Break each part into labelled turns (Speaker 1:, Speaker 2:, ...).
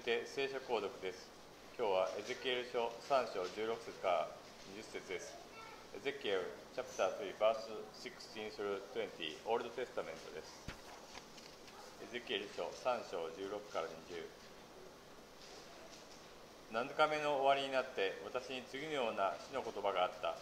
Speaker 1: て聖書購読です。今日はエゼキエル書3章16節から20節です。エゼキエル chapter 3 verse 16 through 20 オールドテスタメントです。エゼキエル書3章16から20。7日目の終わりになって私に次のような主の言葉があった。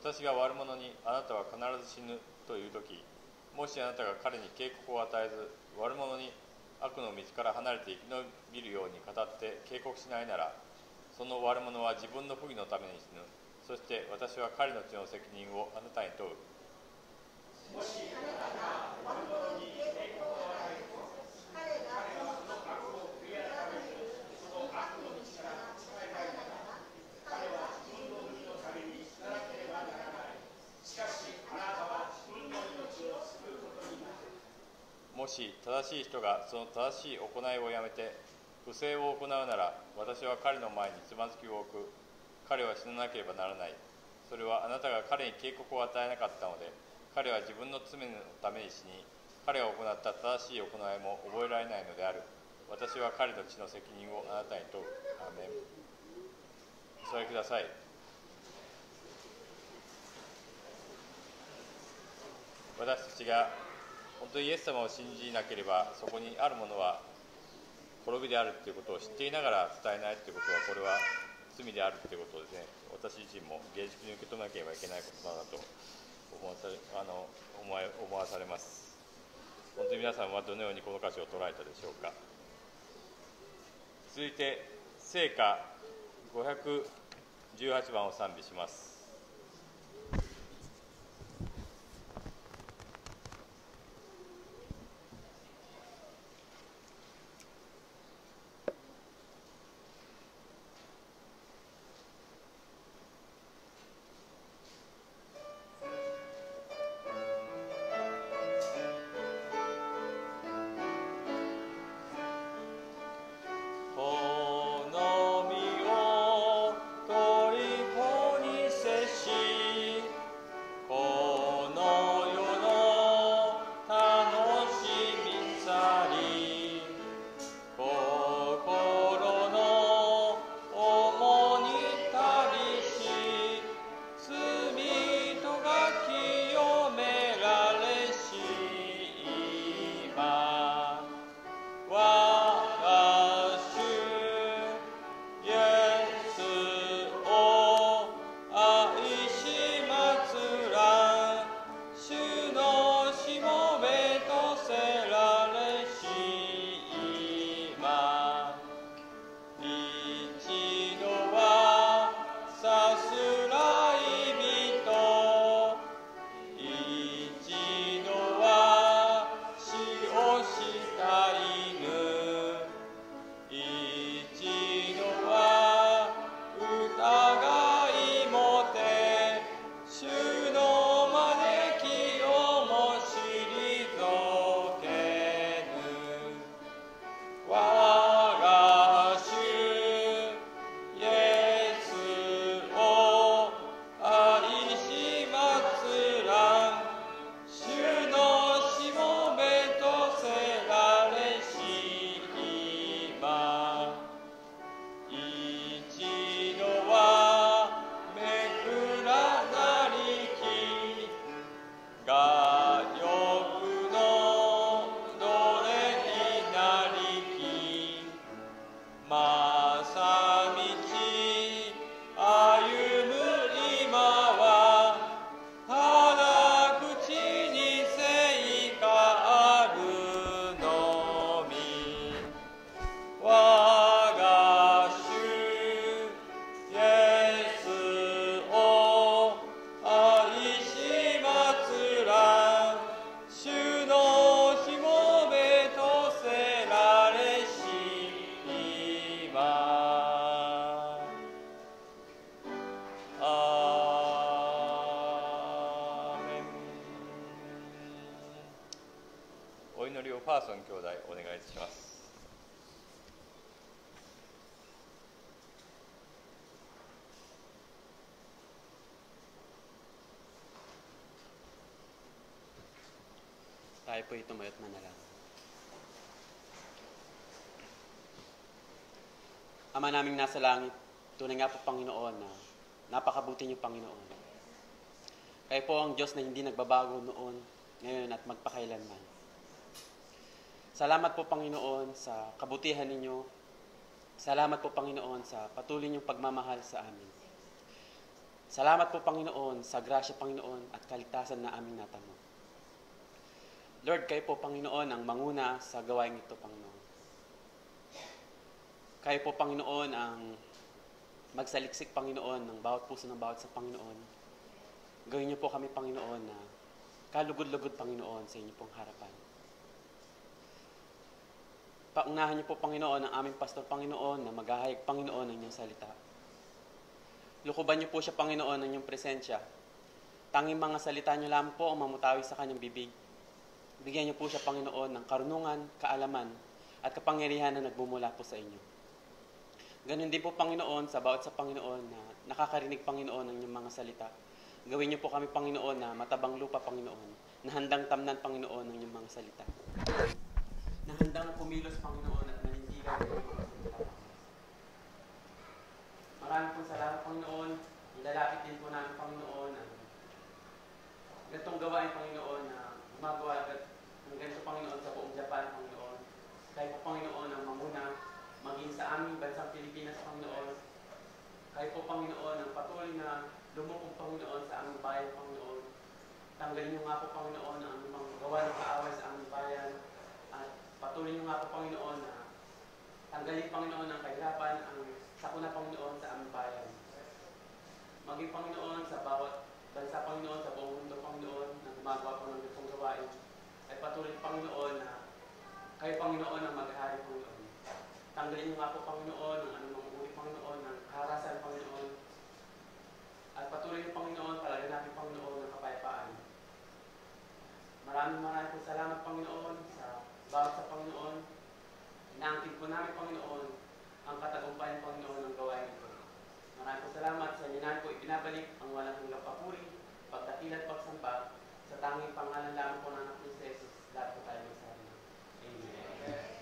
Speaker 1: 私が悪者にあなたは必ず死ぬというとき、もしあなたが彼に警告を与えず、悪者に悪の道から離れて生き延びるように語って警告しないなら、その悪者は自分の不義のために死ぬ。そして私は彼の血の責任をあなたに問う。もしあなたが悪者に警告を与えず、彼がその悪を悔い改めて、その悪の道から近いないなら、彼は自分の不義のために死ななければならない。しかしあなたは自分の命を救うことになる。もし正しい人がその正しい行いをやめて不正を行うなら、私は彼の前につまずきを置く。彼は死ななければならない。それはあなたが彼に警告を与えなかったので、彼は自分の罪のために死に、彼が行った正しい行いも覚えられないのである。私は彼の血の責任をあなたに問う。アーメン。お座りください。私たちが本当にイエス様を信じなければ、そこにあるものは滅びであるということを知っていながら伝えないということは、これは罪であるということをですね、私自身も芸術に受け止めなければいけないことだなと思わされます。本当に皆さんはどのようにこの歌詞を捉えたでしょうか。続いて聖歌518番を賛美します。パーソン兄弟お願いします。
Speaker 2: Tayo po tumayo at manalangin. Ama naming nasa langit, tunay nga po Panginoon na napakabuti niyo Panginoon. Kayo po ang Diyos na hindi nagbabago noon, ngayon at magpakailanman. Salamat po Panginoon sa kabutihan ninyo. Salamat po Panginoon sa patuloy niyong pagmamahal sa amin. Salamat po Panginoon sa grasya Panginoon at kaligtasan na aming natamo. Lord, kayo po Panginoon ang manguna sa gawain ito Panginoon. Kayo po Panginoon ang magsaliksik Panginoon ng bawat puso ng bawat sa Panginoon. Gawin niyo po kami Panginoon na kalugod-lugod Panginoon sa inyo pong harapan. Paunahan niyo po Panginoon ang aming pastor Panginoon na maghahayag Panginoon ng inyong salita. Lukuban niyo po siya Panginoon ng inyong presensya. Tanging mga salita niyo lamang po ang mamutawi sa kanyang bibig. Bigyan niyo po siya Panginoon ng karunungan, kaalaman at kapangyarihan na nagbumula po sa inyo. Ganun din po Panginoon sa bawat sa Panginoon na nakakarinig Panginoon ng inyong mga salita. Gawin niyo po kami Panginoon na matabang lupa Panginoon, na handang tamnan Panginoon ng inyong mga salita. Na handang kumilos Panginoon at nanindigan ng inyong mga salita. Maraming pong salamat Panginoon. Ilalapit din po namin Panginoon ang ganitong gawain Panginoon na gumagawa agad ng ganito Panginoon sa buong Japan Panginoon. Kayo po Panginoon ang mamuna maging sa aming bansang Pilipinas, Panginoon. Kayo po, Panginoon, ang patuloy na lumukong, Panginoon, sa aming bayan, Panginoon. Tanggalin niyo nga po, Panginoon, ang mga gawa ng kaaway sa aming bayan. At patuloy niyo nga po, Panginoon, na tanggalin, Panginoon, ang kahirapan, ang sakuna, Panginoon, sa aming bayan. Maging, Panginoon, sa bawat bansa, Panginoon, sa buong mundo, Panginoon, na gumagawa po ng itong gawain. Ay patuloy, Panginoon, na kayo, Panginoon, ang maghahari, Panginoon. Tanggalin niyo nga po, Panginoon, ang anumang uri, Panginoon, ng harasan, Panginoon. At patuloy niyo, Panginoon, palagyan natin, Panginoon, ng kapayapaan. Maraming po salamat, Panginoon, sa bawat sa Panginoon. Inaangkin po namin, Panginoon, ang katagumpayan, Panginoon, ng gawain ito. Maraming po salamat sa inyo na po ibinabalik ang walang hanggang papuri, pagdakilan, pagsamba, sa tanging pangalan lamang po ng anak ni Jesus. Lahat po tayo magsabi. Amen.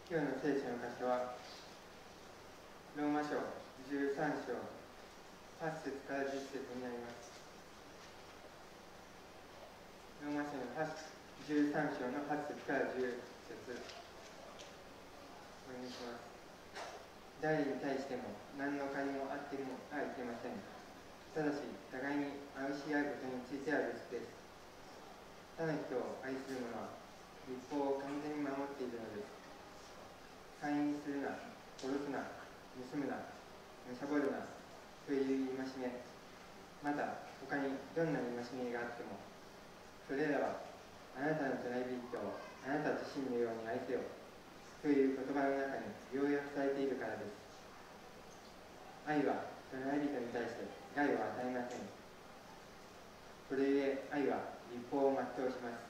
Speaker 3: 今日の聖書の箇所は、ローマ書13章8節から10節になります。ローマ書の13章の8節から10節お願いします。誰に対しても何の借りもあってもはいけません。ただし、互いに愛し合うことについては別です。他の人を愛する者は、律法を完全に守っているのです。姦淫するな、殺すな、盗むな、貪るなという戒め、また他にどんな戒めがあっても、それらはあなたの隣人をあなた自身のように愛せよという言葉の中に要約されているからです。愛は隣人に対して害を与えません。これゆえ愛は律法を全うします。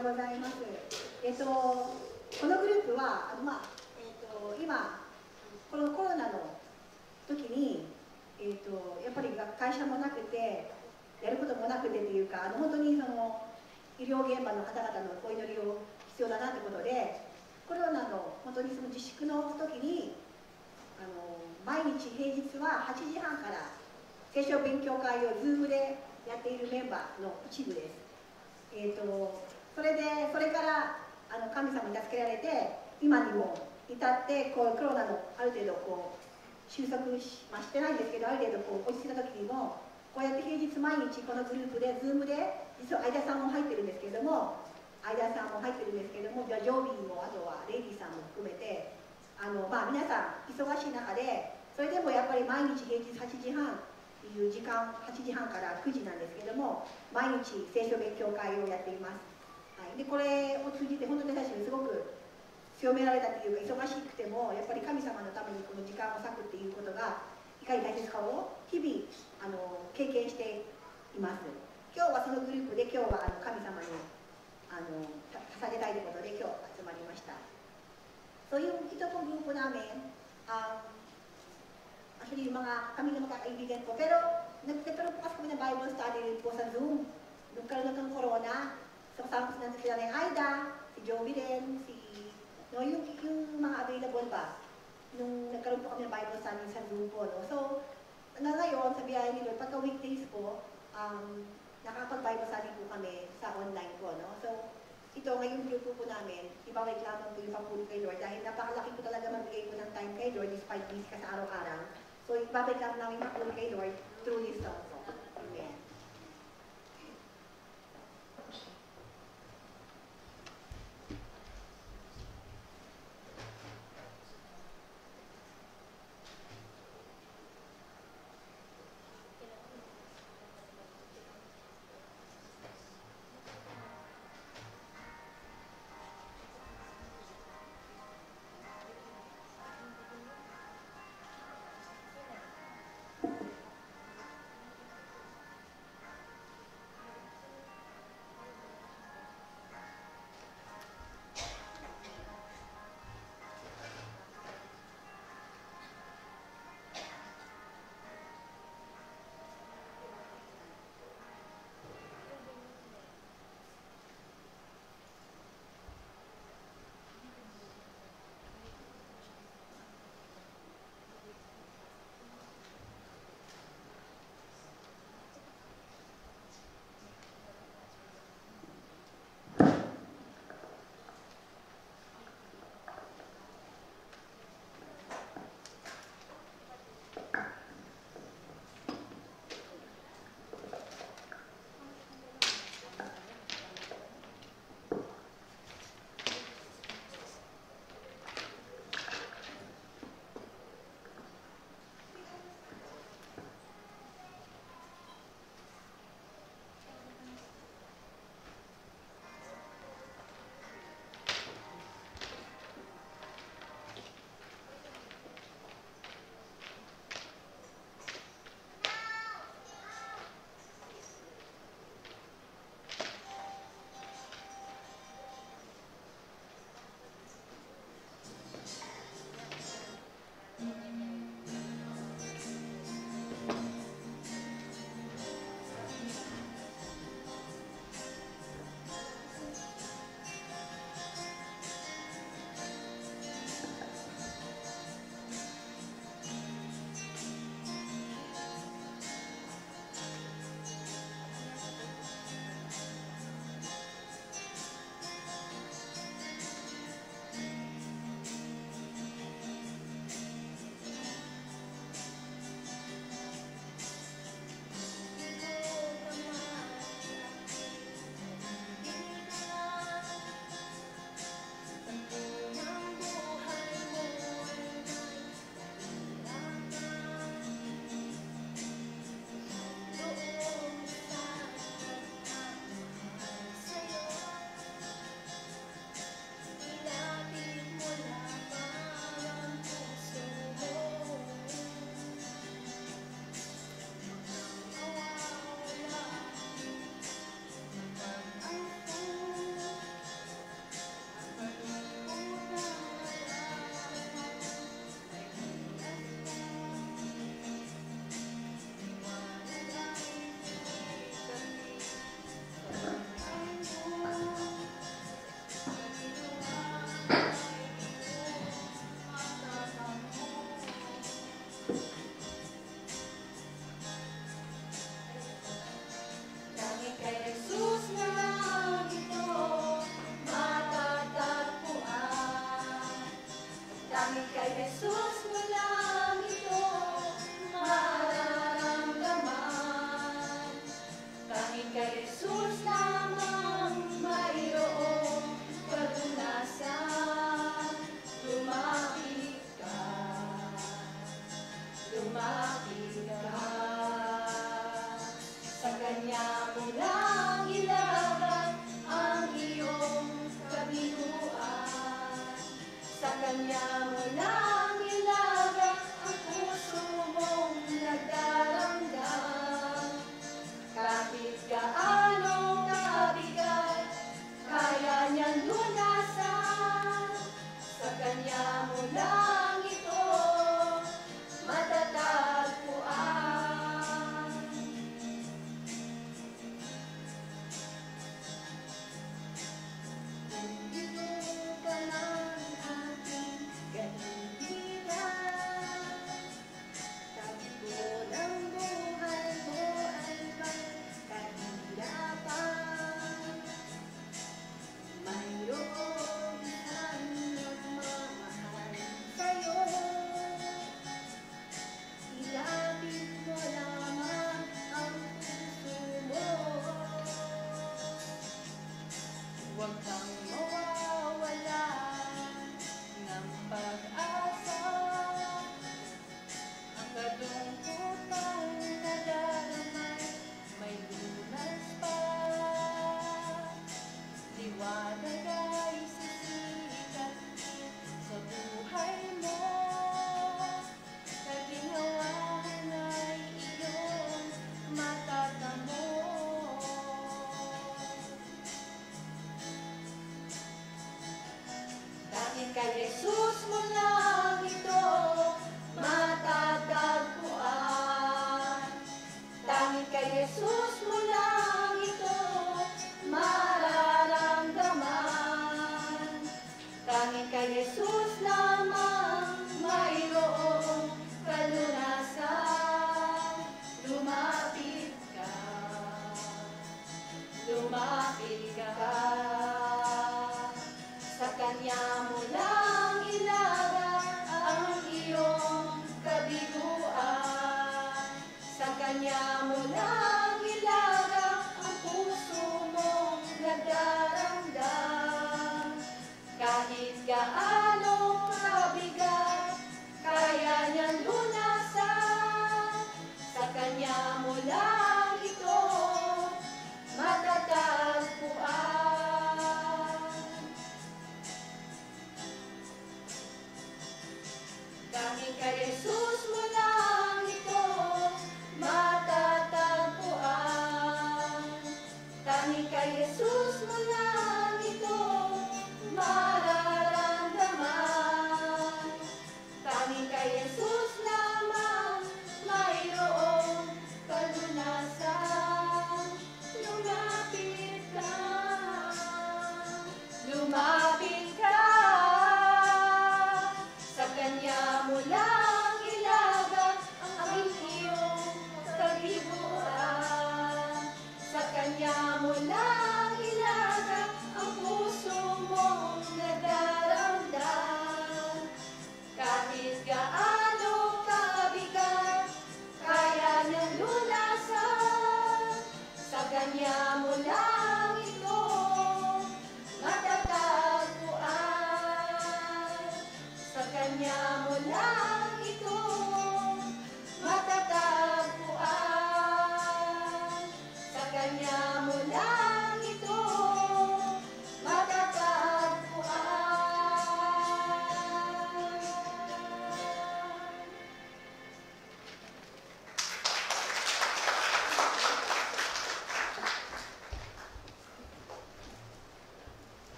Speaker 4: ようございます。このグループは今このコロナの時に、やっぱり会社もなくてやることもなくてっていうか、本当にその医療現場の方々のお祈りを必要だなということで、コロナの本当にその自粛の時に毎日平日は8時半から聖書勉強会を Zoom でやっているメンバーの一部です。それから神様に助けられて今にも至ってコロナのある程度収束してないんですけど、ある程度落ち着いた時にもこうやって平日毎日このグループで Zoom で、実は相田さんも入ってるんですけれども、ジョービーもあとはレイディさんも含めて皆さん忙しい中で、それでもやっぱり毎日平日8時半っていう時間、8時半から9時なんですけども、毎日聖書勉強会をやっています。はい、でこれを通じて本当に私たちすごく強められたというか、忙しくてもやっぱり神様のためにこの時間を割くっていうことがいかに大切かを日々経験しています。今日はそのグループで今日は神様に捧げたいということで今日集まりました。So yung ito pong grupo namin, actually yung mga kami ng mga kaibigan ko, pero nagkaroon po kasi kami ng Bible study rin po sa Zoom. Nung karoon ng corona, so kasama po sila ng Aida, si Joey rin, yung mga available ba, nung nagkaroon po kami ng Bible study sa Zoom po. No? So, ngayon, sa biyahe ni Lord, pagka weekdays po, nakapag-Bible study po kami sa online po. No? So, ito, ngayong grupo po namin, ibabalik lamang po yung papuli kay Lord dahil napakalaki po talaga magbigay po ng time kay Lord despite busy ka sa araw-araw. So, ibabalik lamang namin papuli kay Lord through this song po. Amen.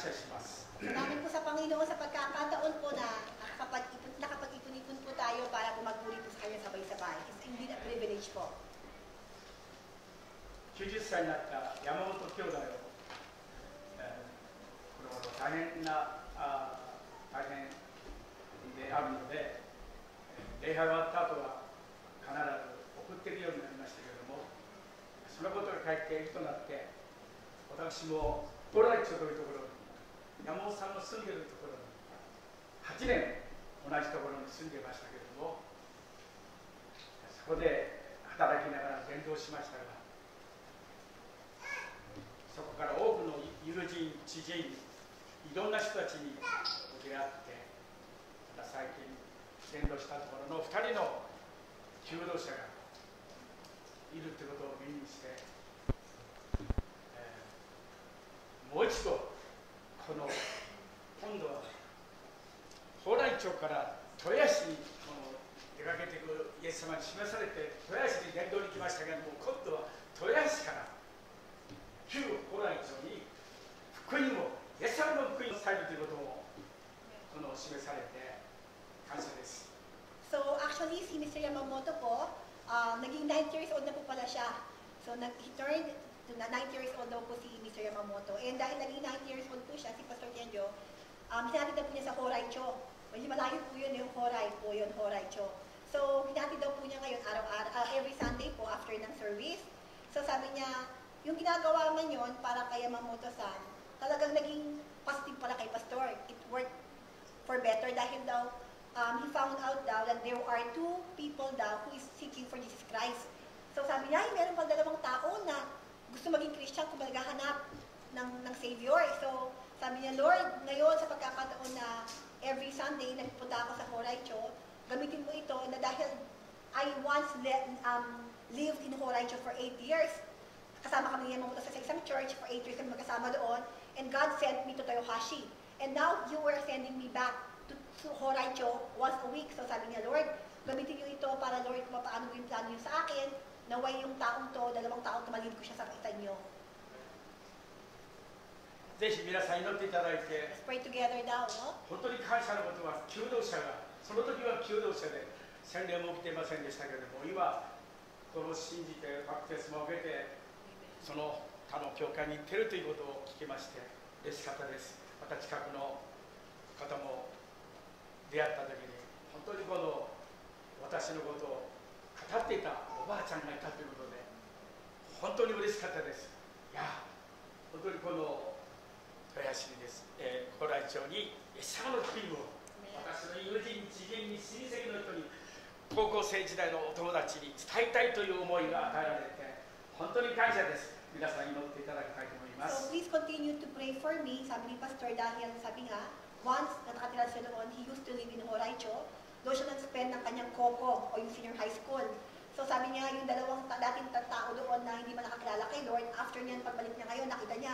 Speaker 5: 謝します。
Speaker 4: Salamat po sa Panginoon sa pagkakataon po na nakapag-ipon-ipon po tayo para po magpuri po sa Kanya sabay-sabay. It's indeed a privilege po.
Speaker 5: 90歳になった山本兄弟を、この頃大変であるので、礼拝終わった後は必ず送っていくようになりましたけれども、そのことが帰っていくとなって、私もゴライチョというところに、山本さんの住んでいるところに8年同じところに住んでいましたけれども、そこで働きながら伝道しましたが、そこから多くの友人、知人、いろんな人たちに出会って、また最近伝道したところの2人の求道者がいるということを目にして、もう一度この今度は蓬莱町から豊橋に出かけていくイエス様に示されて豊橋に伝道に来ましたけれども、今度は豊橋から旧蓬莱町に福音をイエス様の福音を伝えるということを示されて感謝です。
Speaker 4: So actually, si Mr. Yamamoto po, naging 9 years old na po pala siya. So he turned to 9 years old daw po si Mr. Yamamoto. And dahil naging 9 years old po siya, si Pastor Kenjo, hinatid na po niya sa Horaicho. Medyo malayo po yun, yung Horaicho. So hinatid daw po niya ngayon araw-araw, every Sunday po after ng service. So sabi niya, yung ginagawa man yun para kay Yamamoto-san, talagang naging positive pala kay Pastor. It worked for better dahil daw, he found out daw that there are 2 people daw who is seeking for Jesus Christ. So sabi niya, meron pang 2 tao na gusto maging Christian kung maghahanap ng Savior. So sabi niya, Lord, ngayon sa pagkakataon na every Sunday nagpunta ako sa Horaicho, gamitin mo ito na dahil I once lived in Horaicho for 8 years. Kasama kami niya mamunta sa isang church for 8 years kami magkasama doon. And God sent me to Toyohashi. And now you were sending me back to Horaicho once a week. So sabi niya, Lord, gamitin niyo ito para, Lord, kung paano yung plano niyo sa akin, naway yung taong to, 2 taong tumalid ko siya sa kaitan niyo.
Speaker 5: ぜひ皆さん祈っていただいて、
Speaker 4: Let's pray together now, no?
Speaker 5: 本当に感謝のことは、求道者が、その時は求道者で洗礼も受けていませんでしたけれども、今、この信じてバプテスマを受けて、その他の教会に行っているということを聞きまして、嬉しかったです。また近くの方も出会った時に、本当にこの私のことを語っていたおばあちゃんがいたということで、本当に嬉しかったです。いや、本当にこの豊橋にです、蓬莱町にイエス様の福音を私の友人、知人に、親戚の人に、高校生時代のお友達に伝えたいという思いが与えられて、本当に感謝です。皆さん祈っていただきたいと思いま
Speaker 4: So
Speaker 5: す。
Speaker 4: please continue to pray for me. Sabi ni Pastor dahil sabi nga, once na nakatira siya doon, he used to live in Horaicho. Doon siya nag-spend ng kanyang koko o yung senior high school. So sabi niya, yung dating tao doon na hindi man nakakilala kay Lord, after niya, pagbalik niya ngayon, nakita niya,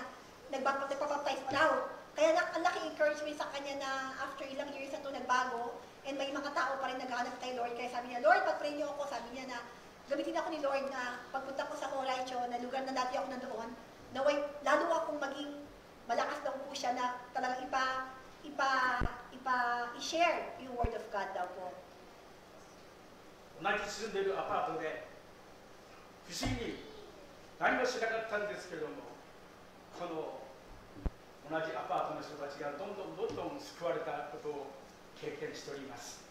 Speaker 4: nagpapaptize pa raw. Kaya ang laking encouragement sa kanya na after ilang years na ito nagbago, and may mga tao pa rin naghahanap kay Lord. Kaya sabi niya, Lord, pag-pray niyo ako. Sabi niya na, gamitin ako ni Lord na pagpunta ko sa Horaicho, na lugar na dati ako nandoon, naway, lalo akong maging malakas daw po siya na talagang i-share yung word of God daw po.
Speaker 5: 同じ住んでいるアパートで不思議に何もしなかったんですけれども、この同じアパートの人たちがどんどん救われたことを経験しております。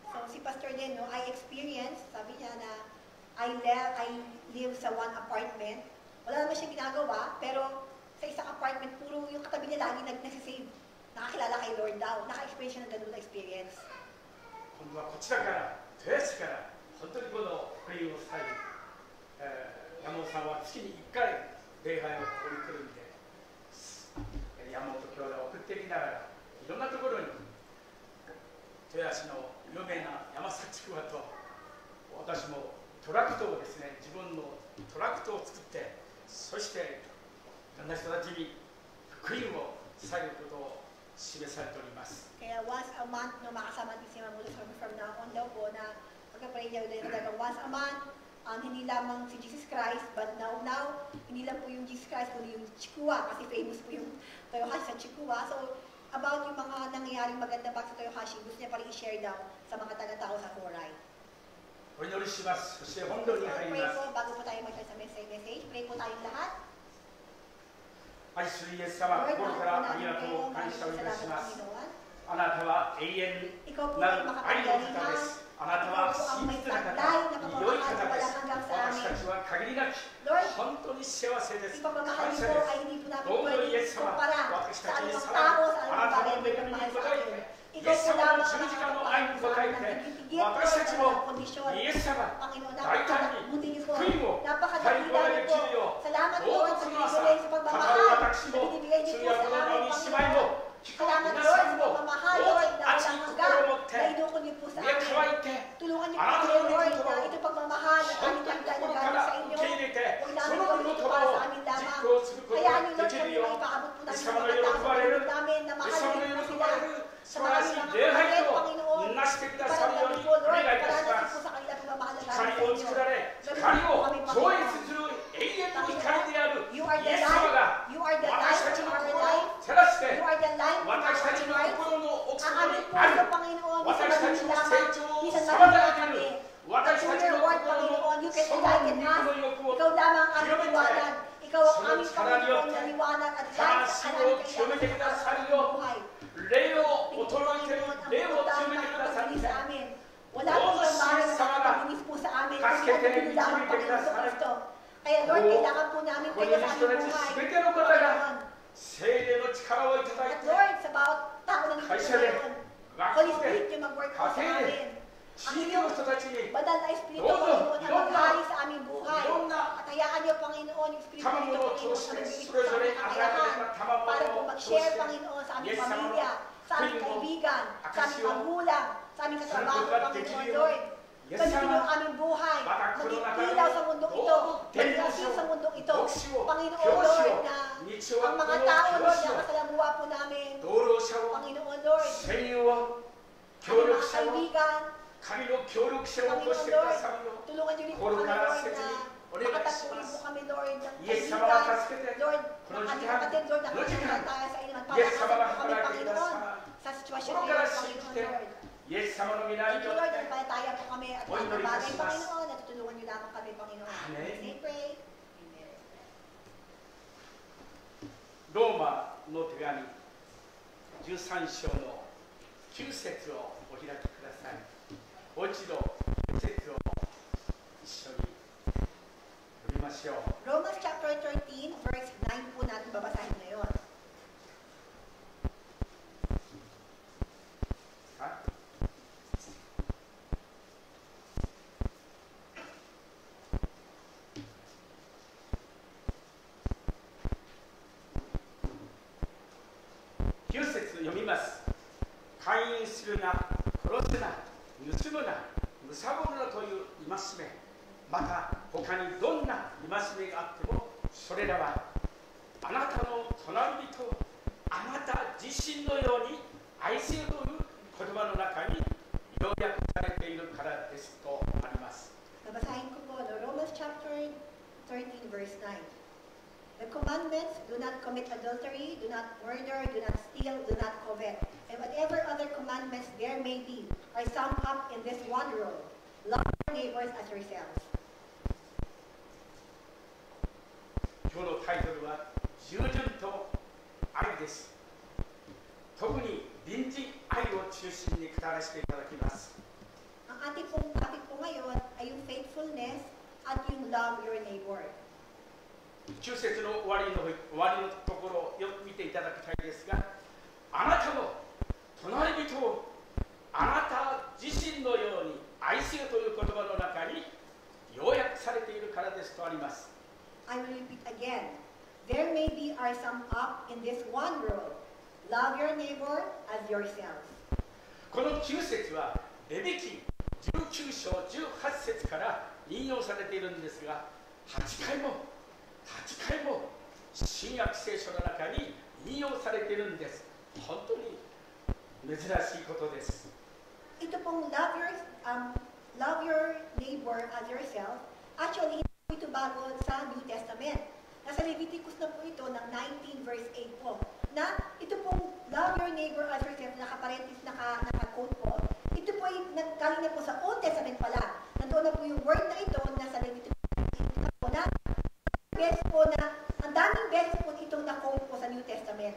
Speaker 4: So si Pastor din, no, I experienced, sabi niya na I live sa one apartment. Wala naman siya ginagawa, pero sa isang apartment, puro yung katabi niya lagi nagsisave. Nakakilala kay Lord daw. Naka-experience siya ng ganun na experience.
Speaker 5: 今度はこちらから豊橋から本当にこの福音を伝える、山本さんは月に1回礼拝をここに来るんで、山本兄弟を送っていきながらいろんなところに豊橋の有名な山崎ちくわと、私もトラクトをですね、自分のトラクトを作って、そしていろんな人たちに福音を伝えることを示されております。
Speaker 4: Kaya once a month, no, makasama din si Mamulo from now on daw po na pagka-pray niya talagang once a month, hindi lamang si Jesus Christ, but now, hindi lang po yung Jesus Christ, kundi yung Chikua, kasi famous po yung Toyohashi sa Chikua. So, about yung mga nangyayaring maganda pa sa Toyohashi, gusto niya pala i-share daw sa mga taga-tao sa Horai.
Speaker 5: お祈りします。そして本堂に
Speaker 4: So,
Speaker 5: 入り
Speaker 4: pray
Speaker 5: ます。
Speaker 4: po, bago po tayo mag-start sa message, pray po tayong lahat.
Speaker 5: 愛するイエス様、
Speaker 4: Lord,
Speaker 5: 心か
Speaker 4: mahal
Speaker 5: らあ
Speaker 4: po
Speaker 5: り
Speaker 4: namin
Speaker 5: がと
Speaker 4: kayo,
Speaker 5: う、感謝をいたし
Speaker 4: maraming
Speaker 5: ま
Speaker 4: salamat
Speaker 5: す。
Speaker 4: Panginoon.
Speaker 5: あなたは永遠
Speaker 4: Ikaw po
Speaker 5: な
Speaker 4: ay
Speaker 5: る愛の方
Speaker 4: makapangyarihan.
Speaker 5: です。あなた
Speaker 4: Ikaw
Speaker 5: は
Speaker 4: po ang
Speaker 5: 真
Speaker 4: may
Speaker 5: 実な方、
Speaker 4: taglay na
Speaker 5: 良い
Speaker 4: pagmamahal
Speaker 5: 方
Speaker 4: na
Speaker 5: で
Speaker 4: walang
Speaker 5: す。
Speaker 4: hanggang sa
Speaker 5: 私た
Speaker 4: amin.
Speaker 5: ちは限りなく
Speaker 4: Lord,
Speaker 5: 本当に幸せです。
Speaker 4: ipagmamahal
Speaker 5: 感
Speaker 4: niyo
Speaker 5: 謝
Speaker 4: po
Speaker 5: です。
Speaker 4: ay hindi po namin
Speaker 5: どうぞ
Speaker 4: pwede
Speaker 5: イエス様、
Speaker 4: kumpara
Speaker 5: 私
Speaker 4: sa
Speaker 5: たちに
Speaker 4: anumang
Speaker 5: さ
Speaker 4: tao,
Speaker 5: ら
Speaker 4: sa
Speaker 5: にあな
Speaker 4: anumang
Speaker 5: たの
Speaker 4: bagay
Speaker 5: 恵
Speaker 4: na
Speaker 5: みに
Speaker 4: nagmahal
Speaker 5: 応
Speaker 4: sa
Speaker 5: え
Speaker 4: amin.
Speaker 5: て、イ
Speaker 4: Ikaw
Speaker 5: エス
Speaker 4: po
Speaker 5: 様の
Speaker 4: lamang
Speaker 5: 十
Speaker 4: ang
Speaker 5: 字架の
Speaker 4: nakakapagpapalit
Speaker 5: 愛に
Speaker 4: sa
Speaker 5: 応
Speaker 4: amin
Speaker 5: え
Speaker 4: ng
Speaker 5: て、
Speaker 4: bibigyan po
Speaker 5: 私たち
Speaker 4: ng
Speaker 5: も
Speaker 4: kondisyon.
Speaker 5: イエス様、
Speaker 4: Panginoon,
Speaker 5: 大胆に
Speaker 4: napakabuti niyo po.
Speaker 5: 福音を
Speaker 4: Napakadakila
Speaker 5: 大
Speaker 4: niyo
Speaker 5: 声で
Speaker 4: po.
Speaker 5: きるよう、
Speaker 4: Salamat
Speaker 5: ど
Speaker 4: Lord
Speaker 5: う
Speaker 4: sa
Speaker 5: ぞの朝、
Speaker 4: binibigay sa
Speaker 5: また
Speaker 4: pagmamahal
Speaker 5: 私
Speaker 4: na
Speaker 5: も、
Speaker 4: binibigay
Speaker 5: 通
Speaker 4: niyo po
Speaker 5: 訳
Speaker 4: sa
Speaker 5: の
Speaker 4: amin,
Speaker 5: 兄姉妹
Speaker 4: Panginoon.
Speaker 5: も、聞く
Speaker 4: Salamat
Speaker 5: 皆
Speaker 4: Lord
Speaker 5: さ
Speaker 4: sa
Speaker 5: んも、
Speaker 4: pagmamahal
Speaker 5: どう
Speaker 4: Lord
Speaker 5: ぞ
Speaker 4: na
Speaker 5: 熱い
Speaker 4: walang
Speaker 5: 心を
Speaker 4: hanggan
Speaker 5: 持って、
Speaker 4: na inukol niyo po sa
Speaker 5: 上
Speaker 4: amin.
Speaker 5: 乾いて、
Speaker 4: Tulungan niyo
Speaker 5: あ
Speaker 4: po
Speaker 5: なた
Speaker 4: kami
Speaker 5: の御
Speaker 4: Lord
Speaker 5: 言葉
Speaker 4: na
Speaker 5: を
Speaker 4: ito pagmamahal at
Speaker 5: 本
Speaker 4: aming
Speaker 5: 当に
Speaker 4: taglay
Speaker 5: 心
Speaker 4: na
Speaker 5: か
Speaker 4: galing
Speaker 5: ら
Speaker 4: sa
Speaker 5: 受
Speaker 4: inyo.
Speaker 5: け入れて、
Speaker 4: Huwag
Speaker 5: そ
Speaker 4: namin
Speaker 5: の御
Speaker 4: gawin
Speaker 5: 言
Speaker 4: ito
Speaker 5: 葉
Speaker 4: para
Speaker 5: を
Speaker 4: sa amin
Speaker 5: 実
Speaker 4: lamang.
Speaker 5: 行すること
Speaker 4: Hayaan
Speaker 5: が
Speaker 4: niyo
Speaker 5: で
Speaker 4: Lord
Speaker 5: きる
Speaker 4: kami
Speaker 5: よ
Speaker 4: na
Speaker 5: う、
Speaker 4: ipaabot po
Speaker 5: イエ
Speaker 4: namin
Speaker 5: ス
Speaker 4: sa
Speaker 5: 様の
Speaker 4: mga
Speaker 5: 喜
Speaker 4: tao
Speaker 5: ばれ
Speaker 4: sa
Speaker 5: る、
Speaker 4: namin na
Speaker 5: イエ
Speaker 4: mahal
Speaker 5: ス様
Speaker 4: din
Speaker 5: の
Speaker 4: po
Speaker 5: 喜
Speaker 4: sila.
Speaker 5: ばれる素晴らしい礼拝となしてくださるようにお願いいたします。光を作られ、光を超越する永遠の光であるイエス様が私たちの心を照らして、私たちの心の奥底にある、私たちの成長を妨げている、私たちの心のその肉の欲を広めて、その力によって魂を清めてくださるよう、霊を衰えている霊を清めてくださって、
Speaker 4: Wala po yung maaaring nakakapagbinis po sa amin kung ano po lamang Panginoon sa Kristo. Kaya Lord, kailangan po namin kayo sa aming buhay. Panginoon.
Speaker 5: 聖霊の力をいただい
Speaker 4: At
Speaker 5: て、
Speaker 4: Lord, sa bawat tao na nandito
Speaker 5: 会社で
Speaker 4: ngayon,
Speaker 5: 学
Speaker 4: Holy
Speaker 5: 校
Speaker 4: Spirit
Speaker 5: で
Speaker 4: yung mag-work po
Speaker 5: 家
Speaker 4: sa
Speaker 5: 庭
Speaker 4: amin.
Speaker 5: で地域の人たちに
Speaker 4: Banal na Espiritu,
Speaker 5: Doon,
Speaker 4: Panginoon, ang
Speaker 5: doon na.
Speaker 4: maghari sa aming buhay.
Speaker 5: いろんな
Speaker 4: At hayaan niyo, Panginoon, yung Espiritu
Speaker 5: 賜
Speaker 4: Santo,
Speaker 5: 物を
Speaker 4: Panginoon,
Speaker 5: 通し
Speaker 4: na
Speaker 5: て
Speaker 4: magbibigay
Speaker 5: それ
Speaker 4: sa
Speaker 5: ぞれ
Speaker 4: aming
Speaker 5: 与えられ
Speaker 4: kakayahan
Speaker 5: た賜
Speaker 4: para
Speaker 5: 物
Speaker 4: po
Speaker 5: を通し
Speaker 4: mag-share,
Speaker 5: て
Speaker 4: Panginoon, sa
Speaker 5: イ
Speaker 4: aming
Speaker 5: エス様の
Speaker 4: pamilya, sa aming
Speaker 5: 福音を
Speaker 4: kaibigan, sa aming
Speaker 5: 証しを
Speaker 4: magulang, sa aming katrabaho,
Speaker 5: することができる
Speaker 4: Panginoon,
Speaker 5: よう
Speaker 4: Lord.
Speaker 5: イエス
Speaker 4: Pagdating
Speaker 5: 様
Speaker 4: ang aming buhay,
Speaker 5: またこの
Speaker 4: maging
Speaker 5: 中に
Speaker 4: ilaw sa mundong ito,
Speaker 5: どうぞ伝
Speaker 4: maging
Speaker 5: 道
Speaker 4: asin
Speaker 5: し
Speaker 4: sa
Speaker 5: よ
Speaker 4: mundong
Speaker 5: う、
Speaker 4: ito.
Speaker 5: 牧師を、
Speaker 4: Panginoon
Speaker 5: 教師
Speaker 4: Lord,
Speaker 5: を、
Speaker 4: na
Speaker 5: 日曜
Speaker 4: ang
Speaker 5: 学
Speaker 4: mga
Speaker 5: 校
Speaker 4: tao
Speaker 5: の
Speaker 4: Lord
Speaker 5: 教師
Speaker 4: na
Speaker 5: を、
Speaker 4: kasalamuha po namin,
Speaker 5: 道路者を、
Speaker 4: Panginoon Lord,
Speaker 5: 戦友を、
Speaker 4: ang
Speaker 5: 協力
Speaker 4: mga
Speaker 5: 者を、
Speaker 4: kaibigan,
Speaker 5: 神の協力者を起こしてくださるよう、
Speaker 4: tulungan niyo rin po
Speaker 5: 心
Speaker 4: kami
Speaker 5: から
Speaker 4: Lord
Speaker 5: 切に
Speaker 4: na
Speaker 5: お願いし
Speaker 4: makatagpuin
Speaker 5: ま
Speaker 4: po
Speaker 5: す。
Speaker 4: kami Lord ng
Speaker 5: イエス様は
Speaker 4: kaibigan,
Speaker 5: 助けて、
Speaker 4: Lord,
Speaker 5: この
Speaker 4: ng
Speaker 5: 時
Speaker 4: aming
Speaker 5: 間、
Speaker 4: kapatid Lord,
Speaker 5: この時
Speaker 4: nakakasal
Speaker 5: 間、
Speaker 4: tayo sa inyo at
Speaker 5: イエス様
Speaker 4: palakasan
Speaker 5: が
Speaker 4: po kami
Speaker 5: 働いてくだ
Speaker 4: Panginoon
Speaker 5: さい。
Speaker 4: sa sitwasyon
Speaker 5: 心
Speaker 4: na
Speaker 5: から
Speaker 4: ito
Speaker 5: 信じ
Speaker 4: Panginoon
Speaker 5: て、
Speaker 4: Lord.
Speaker 5: イエス様の皆
Speaker 4: Thank
Speaker 5: に
Speaker 4: you
Speaker 5: よ
Speaker 4: Lord,
Speaker 5: って、
Speaker 4: nagpalataya po kami at
Speaker 5: O,
Speaker 4: lahat ng
Speaker 5: inulit
Speaker 4: bagay
Speaker 5: kasi mas.
Speaker 4: Panginoon at tutulungan niyo lamang kami Panginoon.
Speaker 5: Amen.
Speaker 4: We pray. Amen.
Speaker 5: ローマの手紙13章の9節をお開きください。もう一度9節を一緒に読みましょう。
Speaker 4: Romans chapter 13, verse 9 po natin babasahin ngayon.
Speaker 5: はい9節読みます。姦淫するな、殺すな、盗むな、貪るなという戒め、また他にどんな戒めがあっても、それらはあなたの隣人をあなた自身のように愛せよという言葉の中に要約されているからですとあります。
Speaker 4: Babasahin ko po no, Romans chapter 13, verse 9. The commandments, do not commit adultery, do not murder, do not steal, do not covet, and whatever other commandments there may be are summed up in this one rule: love your neighbors as yourselves.
Speaker 5: 今日のタイトルは従順と愛です。特に隣人愛を中心に語らせていただきます。
Speaker 4: Ang ating pong topic po ngayon ay yung faithfulness at yung love your neighbor.
Speaker 5: 9節の終わりのところをよく見ていただきたいですが、あなたの隣人をあなた自身のように愛せよという言葉の中に要約されているからですとあります。
Speaker 4: I will repeat again. There may be are summed up in this one rule: love your neighbor as yourselves.
Speaker 5: この9節はレビ記19章18節から引用されているんですが、8回も新約聖書の中に引用されているんです。本当に珍しいことです。
Speaker 4: Ito pong love your neighbor as yourself, actually, hindi po ito bago sa New Testament. Nasa Leviticus na po ito ng 19 verse 8 po, na ito po sa Old Testament pala, nandoon na po yung word na ito na sa Leviticus po na beses po na, ang daming beses po itong na-quote po sa New Testament.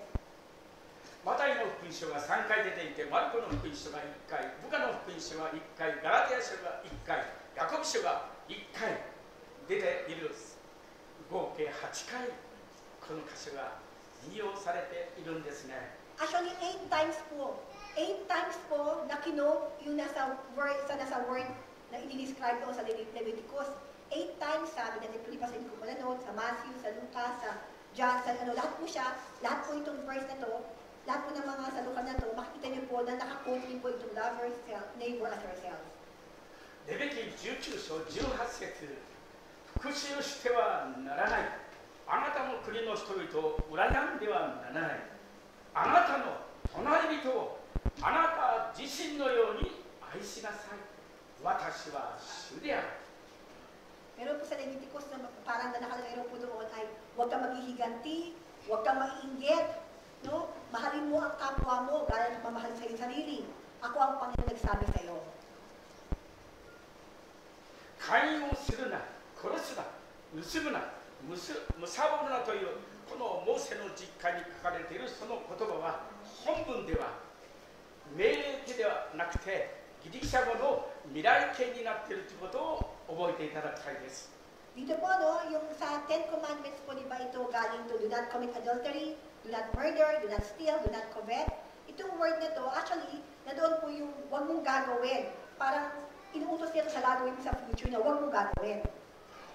Speaker 5: マタイの福音書が3回出ていて、マルコの福音書が1回、ルカの福音書が1回、ガラテヤ書が1回、ヤコブ書が1回出ている、合計8回この箇所が引用されているんですね。
Speaker 4: Actually, 8 times po na kinote yung nasa word na i-describe doon sa Leviticus. 8 times, sabi natin, palipasin ko po na note, sa Matthew, sa Lucas, sa John, sa lahat po siya, lahat po itong verse na to, lahat po ng mga salukan na to, makikita niyo po na nakaquote din po itong love yourself, neighbor as yourself.
Speaker 5: レビ記19章18節、復讐してはならない。あなたの国の人々を恨んではならない。あなたの隣人をあなた自身のように愛しなさい。私は主である。
Speaker 4: Meron po sa Leviticus na parang nakalagay po doon ay huwag kang maghihiganti, huwag kang maiinggit, no? Mahalin mo ang kapwa mo gaya ng mamahal sa iyong sarili. Ako ang Panginoon nagsabi sa iyo.
Speaker 5: 勧誘をするな、殺すな、盗むな、むさぼるなというこのモーセの実家に書かれているその言葉は本文では命令形ではなくてギリシャ語の未来形になっているということを覚えていただきたいです。
Speaker 4: Dito po, no, yung sa Ten Commandments po, di ba ito galing to do not commit adultery, do not murder, do not steal, do not covet. Itong word na to, actually, na doon po yung huwag mong gagawin. Parang inuutos niya sa gagawin mo sa future na huwag mong gagawin.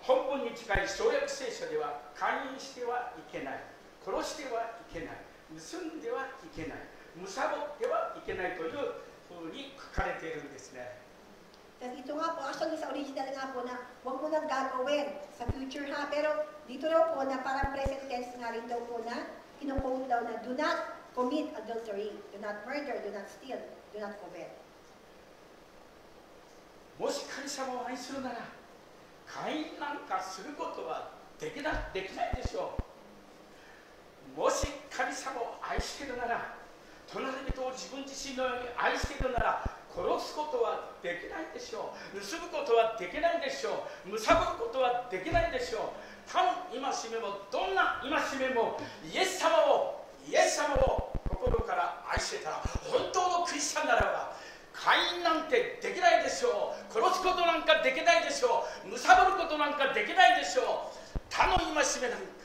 Speaker 5: 本文に近い省略聖書では勧誘してはいけない、殺してはいけない、盗んではいけない、貪ってはいけないというふうに書かれているんですね。
Speaker 4: Tapos ito nga po, actually sa original nga po na huwag mo nang gagawin sa future ha. Pero dito raw po na parang present tense nga rin daw po na kinuquote daw na do not commit adultery, do not murder, do not steal, do not covet.
Speaker 5: もし神様を愛するなら会員なんかすることはできないでしょう。もし神様を愛しているなら隣人を自分自身のように愛しているなら殺すことはできないでしょう。盗むことはできないでしょう。貪ることはできないでしょう。他の戒めもどんな戒めもイエス様を心から愛してたら本当のクリスチャンならば会員なんてできないでしょう。殺すことなんかできないでしょう。貪ることなんかできないでしょう。他の戒めなんか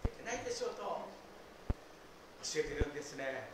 Speaker 5: できないでしょうと教えているんですね。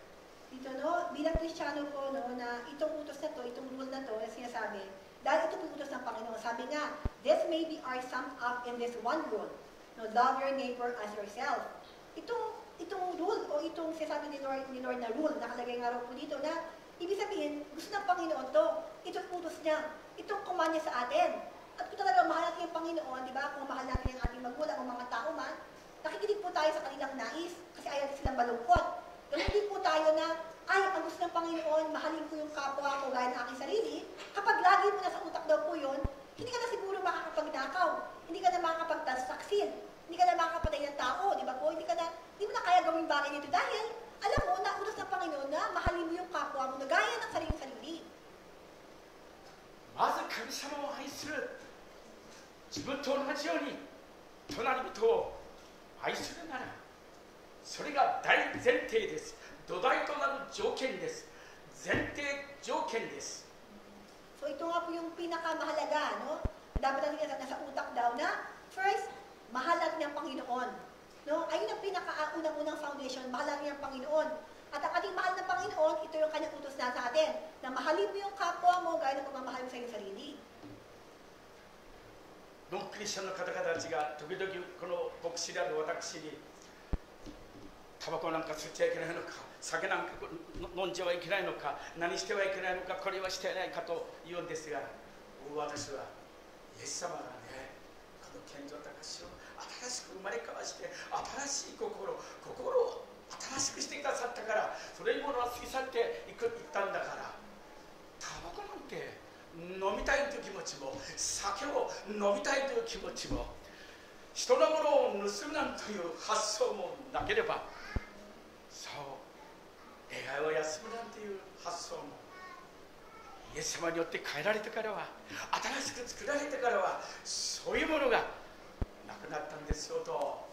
Speaker 4: Dito no, bilang Kristiyano po no, na itong utos na to, itong rule na to na sinasabi, dahil ito po utos ng Panginoon, sabi nga, this maybe are summed up in this one rule, no, love your neighbor as yourself. Itong rule o itong sinasabi ni Lord na rule, nakalagay nga raw po dito na, ibig sabihin, gusto ng Panginoon to, itong utos niya, itong command niya sa atin. At kung talaga mahal natin yung Panginoon, di ba, kung mahal natin yung ating magulang o mga tao man, nakikinig po tayo sa kanilang nais, kasi ayaw silang malungkot. Pero hindi po tayo na, ay, ang gusto ng Panginoon, mahalin ko yung kapwa ko gaya ng aking sarili. Kapag lagi mo na sa utak daw po yun, hindi ka na siguro makakapagnakaw, hindi ka na makakapagtasaksil, hindi ka na makakapatay ng tao, di ba po? Hindi mo na kaya gawing bagay nito dahil, alam mo, na utos ng Panginoon na mahalin mo yung kapwa mo na gaya ng sarili-sarili.
Speaker 5: まず神様を愛する自分と同じように隣人を愛するならそれが大前提です。土台となる条件です。前提条件です。
Speaker 4: So ito nga po yung pinakamahalaga, no? Dapat natin nasa utak daw na first, mahal natin ang Panginoon. No? Ayun ang pinakaunang-unang foundation, mahal natin ang Panginoon. At ang ating mahal ng Panginoon, ito yung kanyang utos na sa atin, na mahalin mo yung kapwa mo gaya ng pagmamahal mo sa iyong sarili.
Speaker 5: ノンクリスチャンの方々たちが時々この牧師である私にタバコなんか吸っちゃいけないのか、酒なんか飲んじゃはいけないのか、何してはいけないのか、これはしてないかと言うんですが、私はイエス様がね、この健常高しを新しく生まれ変わして新しい心を新しくしてくださったから、それにものは過ぎ去っていったんだから、タバコなんて飲みたいという気持ちも酒を飲みたいという気持ちも人のものを盗むなんという発想もなければ、そう恋愛を休むなんていう発想もイエス様によって変えられてからは、新しく作られてからは、そういうものがなくなったんですよと、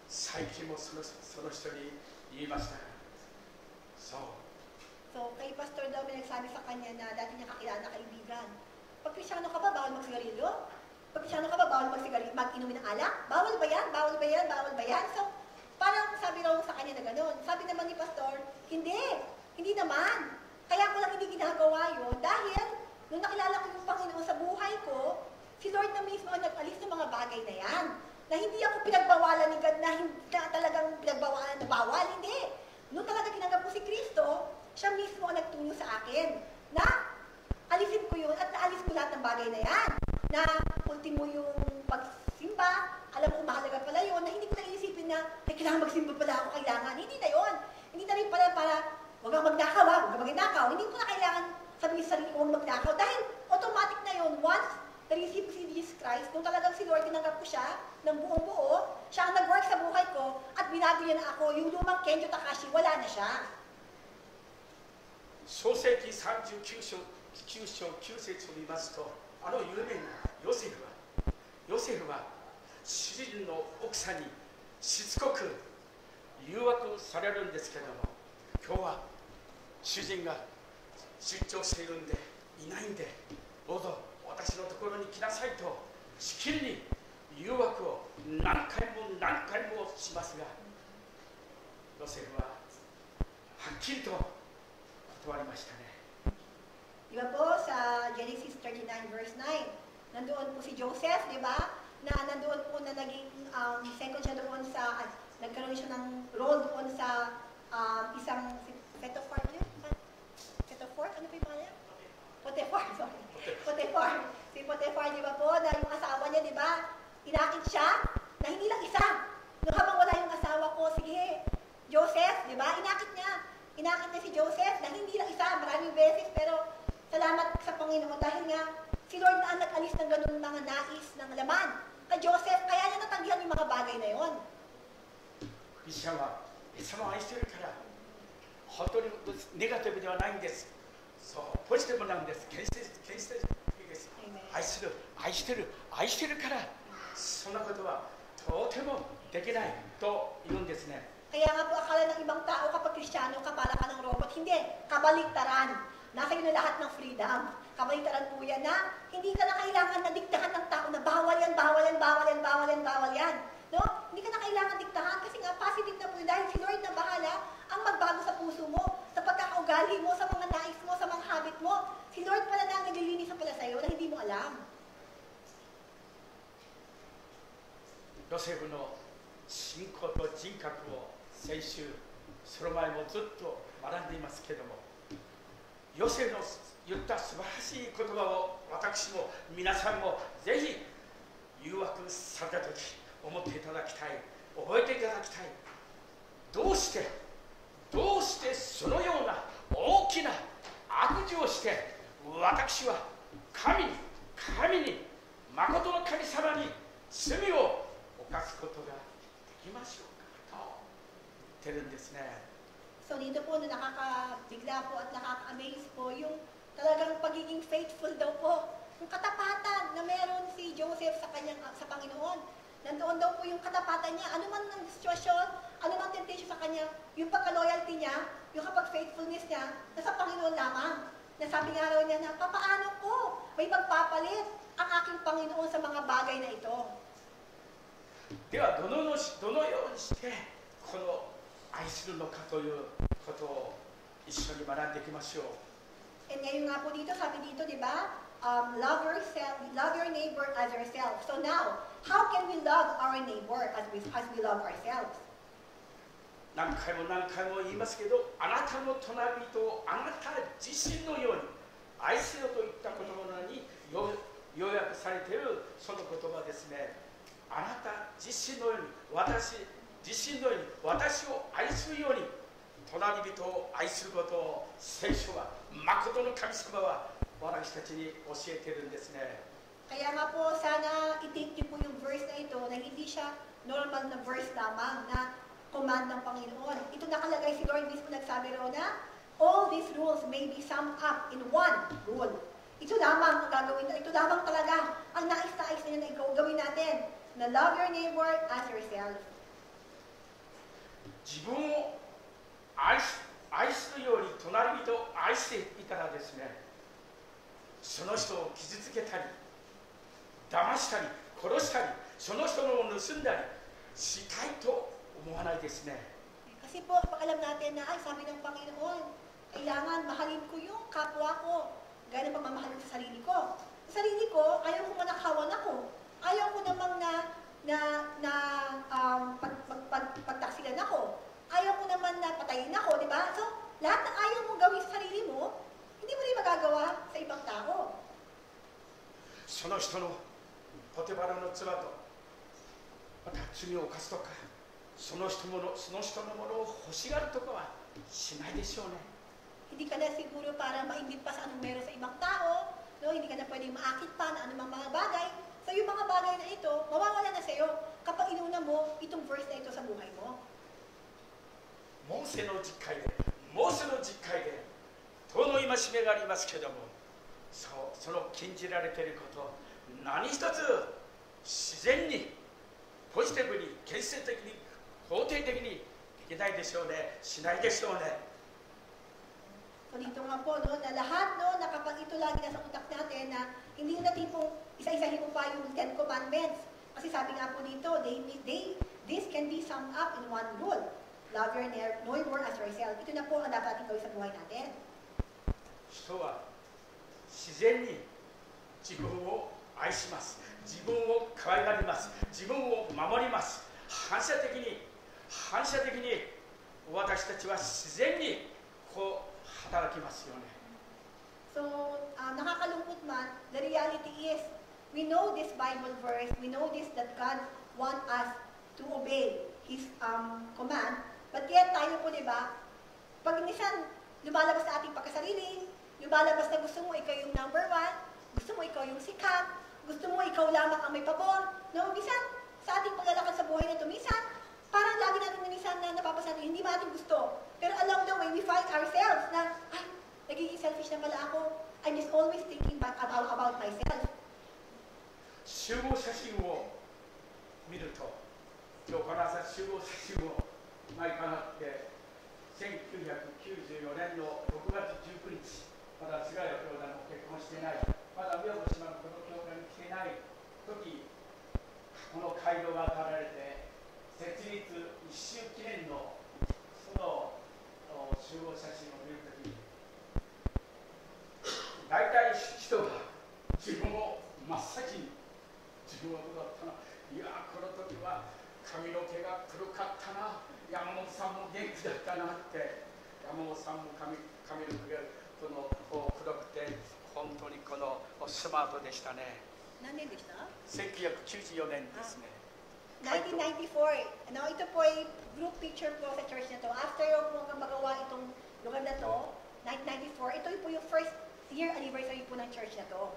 Speaker 5: 最近もその人に言いました。そう。
Speaker 4: So, kay Pastor daw may nagsabi sa kanya na dati niya kakilala na kaibigan. Pag Kristyano ka ba, bawal magsigarilyo? Pag Kristyano ka ba, bawal mag-inumin ng alak? Bawal ba yan? Bawal ba yan? Bawal ba yan? So, parang sabi raw sa kanya na gano'n. Sabi naman ni Pastor, hindi naman. Kaya ko lang hindi ginagawa yun dahil nung nakilala ko yung Panginoon sa buhay ko, si Lord na mismo ang nag-alis ng mga bagay na yan. Na hindi ako pinagbawalan ni God, na talagang pinagbawalan na bawal, hindi. Nung talaga tinanggap ko si Kristo, siya mismo ang nagtunyo sa akin na alisin ko yun at naalis ko lahat ng bagay na yan. Na ultimo yung pagsimba, alam ko mahalaga pala yun, na hindi ko naiisipin na kailangan magsimba pala ako, kailangan. Hindi na yun. Hindi na rin pala huwag kang magnakaw, huwag kang magnakaw. Hindi ko na kailangan sabihin sa sarili ko huwag magnakaw dahil automatic na yun. Once na-receive ko si Jesus Christ, nung talagang si Lord tinanggap ko siya ng buong buo, siya ang nag-work sa buhay ko at binago niya na ako, yung lumang Kenjo Takashi, wala na siya.
Speaker 5: 創世記39章9節を見ますと、あの有名なヨセフは主人の奥さんにしつこく誘惑されるんですけれども、今日は主人が出張しているんでいないんで、どうぞ私のところに来なさいとしきりに誘惑を何回もしますが、ヨセフははっきりと断りましたね。
Speaker 4: Di ba po sa Genesis 39 verse 9, nandoon po si Joseph, di ba? Na nandoon po na naging second siya doon sa, nagkaroon siya ng role doon sa isang Potiphar, ano yun? Potiphar? Ano pa yung pangalan? Potiphar, sorry. Potiphar. Si Potiphar, di ba po, na yung asawa niya, di ba? Inakit siya na hindi lang isa. Nung habang wala yung asawa ko, sige, Joseph, di ba? Inakit niya si Joseph na hindi lang isa, maraming beses, pero salamat sa Panginoon dahil nga si Lord na ang nag-alis ng ganun mga nais ng laman. Kay Joseph, kaya niya natanggihan yung mga bagay na yon.
Speaker 5: クリスチャンはイエス様を愛しているから本当にネガティブではないんです。そうポジティブなんです。建設的です。愛してるからそんなことはとてもできないと言うんですね。
Speaker 4: Kaya nga po akala ng ibang tao kapag Kristiyano ka para ka ng robot. Hindi, kabaliktaran. Nasa iyo na lahat ng freedom. Kabaliktaran po yan na hindi ka na kailangan na diktahan ng tao na bawal yan. No? Hindi ka na kailangan diktahan kasi nga positive na po yun dahil si Lord na bahala ang magbago sa puso mo, sa pagkakaugali mo, sa mga nais mo, sa mga habit mo. Si Lord pala na ang naglilinis pala sa iyo na hindi mo alam.
Speaker 5: ヨセフの信仰と人格を先週その前もずっと学んでいますけれども、ヨセフの言った素晴らしい言葉を私も皆さんもぜひ誘惑された時思っていただきたい、覚えていただきたい。どうしてそのような大きな悪事をして私は神に誠の神様に罪を犯すことができましょうかと言ってるんですね。
Speaker 4: So dito po na nakakabigla po at nakaka-amaze po yung talagang pagiging faithful daw po. Yung katapatan na meron si Joseph sa Panginoon. Nandoon daw po yung katapatan niya. Ano man ang sitwasyon, ano man temptation sa kanya, yung pagka-loyalty niya, yung kapag-faithfulness niya, nasa Panginoon lamang. Nasabi nga raw niya na, papaano ko may magpapalit ang aking Panginoon sa mga bagay na ito?
Speaker 5: ではどのようにしてこの愛するのかということを一緒に学んでいきましょう。
Speaker 4: And ngayon nga po dito, sabi dito, di ba? Love your neighbor as yourself. So now, how can we love our neighbor as we love ourselves?
Speaker 5: 何回も言いますけど、あなたの隣人をあなた自身のように愛せよといった言葉に要約されているその言葉ですね。あなた自身のように私を愛するように隣人を愛することを聖書は誠の神様は私たちに教えているんですね。
Speaker 4: Kaya nga po, sana i-take niyo po yung verse na ito na hindi siya normal na verse lamang na command ng Panginoon. Ito nakalagay si Lord mismo nagsabi raw na all these rules may be summed up in one rule. Ito lamang ang gagawin, ito lamang talaga ang nais-nais na gawin natin, na love your neighbor as yourself.
Speaker 5: 自分を愛するように隣人を愛していたらですね、その人を傷つけたり騙したり殺したりその人のを盗んだりしたいと思わないですね。
Speaker 4: Kasi po, pag alam natin na, ay, sabi ng Panginoon, kailangan mahalin ko yung kapwa ko, gaya ng pagmamahalin sa sarili ko. Sa sarili ko, ayaw ko manakawan ako. Ayaw ko namang pagtaksilan ako. Ayaw ko naman na patayin ako, di ba? So, lahat ng ayaw mong gawin sa sarili mo, hindi mo rin magagawa sa ibang tao.
Speaker 5: その人のポテバラの妻とまた罪を犯すとかその人のものを欲しがるとかはしないでしょうね。
Speaker 4: Hindi ka na siguro para mainggit pa sa anong meron sa ibang tao, no? Hindi ka na pwedeng maakit pa na anumang mga bagay. So yung mga bagay na ito, mawawala na sa'yo kapag inuna mo itong verse na ito sa buhay mo.
Speaker 5: モーセの実会で遠の戒めがありますけども、その禁じられていること何一つ自然にポジティブに建設的に肯定的にできないでしょうね、しないでしょうね。
Speaker 4: So dito nga po, no, na lahat, no, na kapag ito lagi nasa utak natin, na hindi na tipong isa-isahin mo pa yung 10 commandments. Kasi sabi nga po dito, this can be summed up in one rule. Love your neighbor as yourself. Ito na po ang dapat natin gawin sa buhay natin.
Speaker 5: 人は自然に自分を愛します。自分を可愛がります。自分を守ります。反射的に私たちは自然にこう働きますよね。
Speaker 4: So, nakakalungkot man, the reality is, we know this Bible verse, we know this that God wants us to obey His command, but yet tayo po, di ba, pag minsan lumalabas na ating pagkasarili, lumalabas na gusto mo ikaw yung number one, gusto mo ikaw yung sikat, gusto mo ikaw lamang ang may pabor, no? Minsan, sa ating paglalakad sa buhay na ito, minsan, parang lagi natin minsan na napapasan, hindi ba ating gusto. Pero along the way, we find ourselves na, ay, nagiging selfish na pala ako. I'm just always thinking about myself.
Speaker 5: 集合写真を見ると、今日この朝集合写真を前からって1994年の6月19日、まだ菅谷教団も結婚してない、まだ宮古島のこの教会に来てない時、この街道が渡られて、設立1周記念のその集合写真を見るときに、大体人が自分を真っ先に、自分はどうだったな、いやこの時は髪の毛が黒かったな、山本さんも元気だったなって、山本さんも髪の毛がこの黒くて本当にこのスマートでしたね。
Speaker 4: 何年でした
Speaker 5: 1994年ですね。
Speaker 4: 1994. Now, ito po ay group picture po sa church na to. After po magawa itong lugar na to, 1994, ito po yung first year anniversary po ng church na to.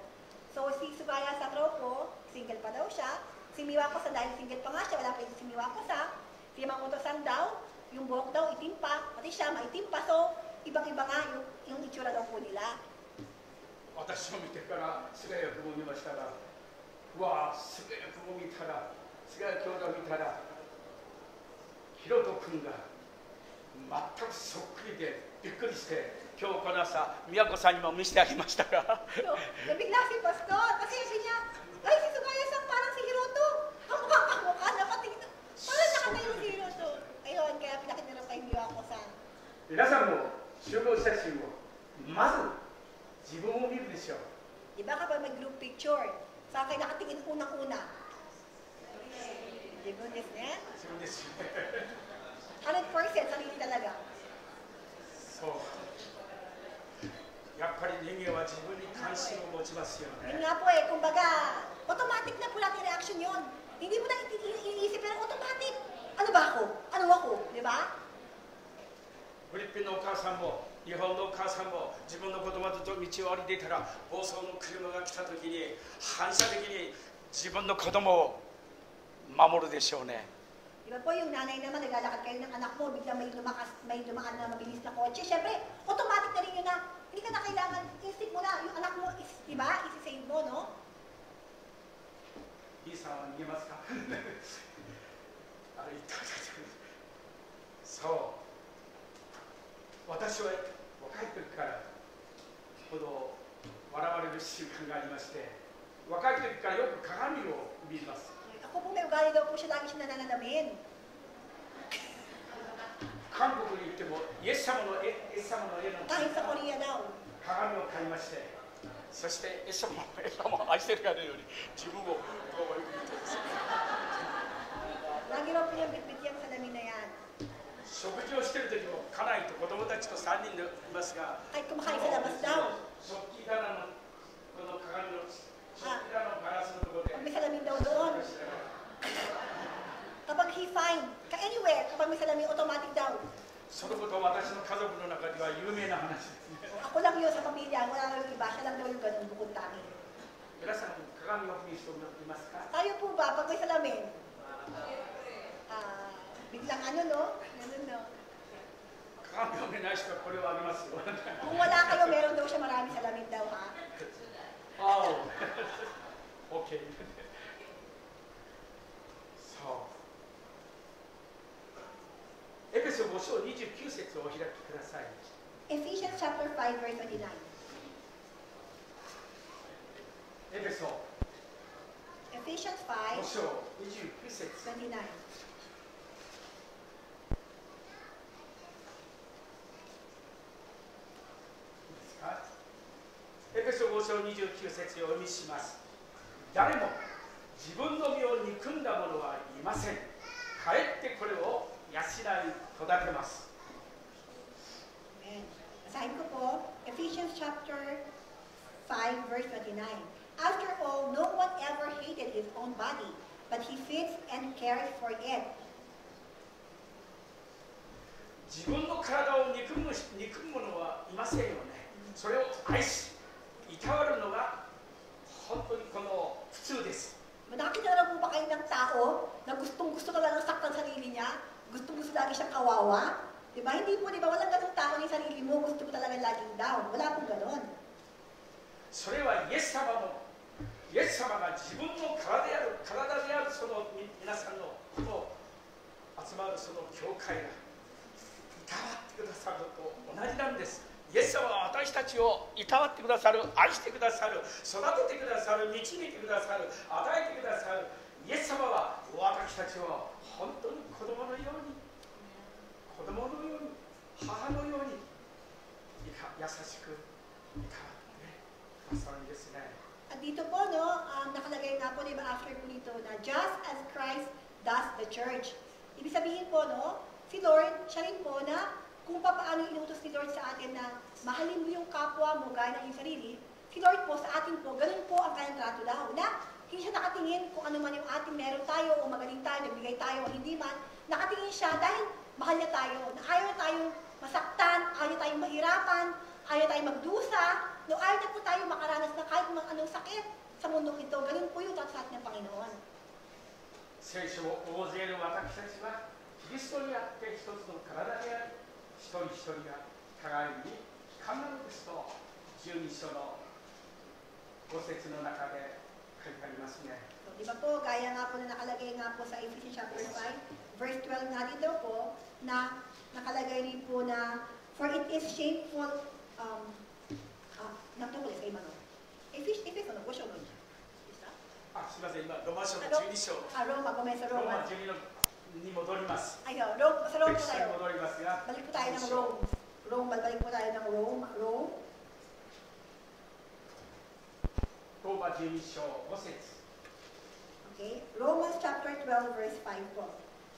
Speaker 4: So, si Sugaya Sakro po, single pa daw siya. Si Miwako-san, dahil single pa nga siya, wala pa yung si Miwako-san. Si Yamamoto-san daw, yung buhok daw itim pa, pati siya maitim pa. So, ibang-iba nga yung itsura daw po nila.
Speaker 5: 私を見てから菅谷君を見ましたら、うわあ、菅谷君を見たら、菅谷兄弟を見たら、ひろと君が全くそっくりでびっくりして、今日この朝、宮子さんにも見せてあげましたが。
Speaker 4: So, nabigla si Pastor, kasi sabi niya, ay, si Sugaya-san parang si Hiroto. Ang mukha na pati, parang nakatayo si Hiroto. Ayun, kaya pinakita na kay Miwako-san.
Speaker 5: 皆さんも集合写真をまず自分を見るでしょう。
Speaker 4: Di ba kapag may group picture, sa akin nakatingin unang-una. Di ba,ですね?
Speaker 5: 自分ですよね。
Speaker 4: 100% sarili talaga.
Speaker 5: そう。やっぱり人間は自分に関心を持ちますよ
Speaker 4: Yun
Speaker 5: ね。
Speaker 4: nga po kumbaga, automatic na po natin reaction yun. Hindi mo na iniisip, pero automatic. Ano ba ako? Ano ako? Di ba?
Speaker 5: フィリピンのお母さんも日本のお母さんも自分の子供と道を歩いていたら暴走の車が来た時に反射的に自分の子供を守るでしょうね。
Speaker 4: Di ba po yung nanay naman, naglalakad kayo ng anak mo, bigla may dumaan na mabilis na kotse. Siyempre, automatic hindi ka na kailangan, instinct mo na, yung anak mo, di ba, isi-save mo, no?
Speaker 5: イーさんは逃げますかあれ言ったそう私は若い時からほど笑われる習慣がありまして若い時からよく鏡を見ます
Speaker 4: Ako po may ugali daw po siya, lagi siya nananalamin.
Speaker 5: 韓国に行ってもイエス様の絵の
Speaker 4: Kahit sa Korea daw.
Speaker 5: 鏡を買いましてそしてイエス様を愛してるかのように自分をこう見てです
Speaker 4: Lagi raw po yung bitbit yung salamin na yan.
Speaker 5: 食事をしている時も家内と子供たちと3人でいますが
Speaker 4: Kahit kumakain sa labas daw.
Speaker 5: 食器棚のこの鏡の食器棚のガラスのところで
Speaker 4: Pag may salamin daw doon. Kapag he find, anywhere, kapag may salamin, automatic daw.
Speaker 5: そのこと私の家族の中では有名な話ですね
Speaker 4: Ako lang yun sa pamilya, wala lang yung iba, siya lang daw yung ganun bukod tamin.
Speaker 5: 皆さん鏡を見る人いますか
Speaker 4: Tayo po ba, pag may salamin, biglang ano, no? Ganun, no?
Speaker 5: 鏡を見ない人はこれをあげますよ
Speaker 4: Kung wala kayo, meron daw siya marami salamin daw, ha?
Speaker 5: あお OK そうエペソ5章29節をお開きください
Speaker 4: Ephesians chapter 5, verse 29.
Speaker 5: エペソ
Speaker 4: Ephesians
Speaker 5: 5
Speaker 4: 5,
Speaker 5: 章29節
Speaker 4: 29.
Speaker 5: エペソ5章29節をお読みします。誰も自分の身を憎んだ者はいません。かえってこれを養い育てます。
Speaker 4: Amen. Basahin ko po, Ephesians chapter 5, verse 29. After all, no one ever hated his own body, but he feeds and cares for it.
Speaker 5: 自分の体を憎む者はいませんよね。それを愛し、いたわるのが本当にこの普通です。
Speaker 4: Nakita na po ba kayo ng tao na gustong-gusto ka lang saktan sarili niya? Gustong-gusto lagi siyang kawawa? Diba? Hindi po, diba? Walang ganong tao ng sarili mo. Gusto mo talaga laging down. Wala pong ganon.
Speaker 5: それはイエス様が自分の体であるその皆さんのことを集まるその教会がいたわってくださると同じなんです。イエス様は私たちをいたわってくださる、愛してくださる、育ててくださる、導いてくださる、与えてくださる。イエス様は私たちを本当に子供のように、母のように優しくいたわってくださるんですね。
Speaker 4: At dito po, no, nakalagay nga po, diba, after po nito, na just as Christ does the church. Ibig sabihin po, no, si Lord, siya rin po na kung paano inutos ni Lord sa atin na mahalin mo yung kapwa mo gaya ng iyong sarili, si Lord po sa atin po, ganun po ang kanyang trato daw. Na hindi siya nakatingin kung ano man yung ating meron tayo o magaling tayo, nagbigay tayo o hindi man. Nakatingin siya dahil mahal niya tayo. Na ayaw na tayong masaktan, ayaw na tayong mahirapan, ayaw na tayong magdusa, no, ayaw na po tayo makaranas na kahit mga anong sakit sa mundong ito. Ganun po yung trato sa atin ng Panginoon.
Speaker 5: 聖書を大勢の私たちはキリストにあって一つの体であり、一人一人が互いに神なのですと12章の5節の中で書いてありますね。
Speaker 4: So, di ba po, gaya nga po na nakalagay nga po sa Ephesians chapter 5, verse 12 nga dito po, na nakalagay rin po na, for it is shameful, nakatuloy sa iba, no? Ephesians, no? 5章の
Speaker 5: あ、すみません、今ロマ書の12章。
Speaker 4: Roma,ごめんなさい、
Speaker 5: ロマ
Speaker 4: Roma.
Speaker 5: 12に戻ります。
Speaker 4: Ayun, sa Rome
Speaker 5: 歴
Speaker 4: po
Speaker 5: 史に
Speaker 4: tayo.
Speaker 5: 戻りますが、
Speaker 4: Balik po tayo ng
Speaker 5: 12章
Speaker 4: Rome. Balik po tayo ng Rome.
Speaker 5: ローマ12章5節。
Speaker 4: Okay? Romans chapter 12, verse 5 po.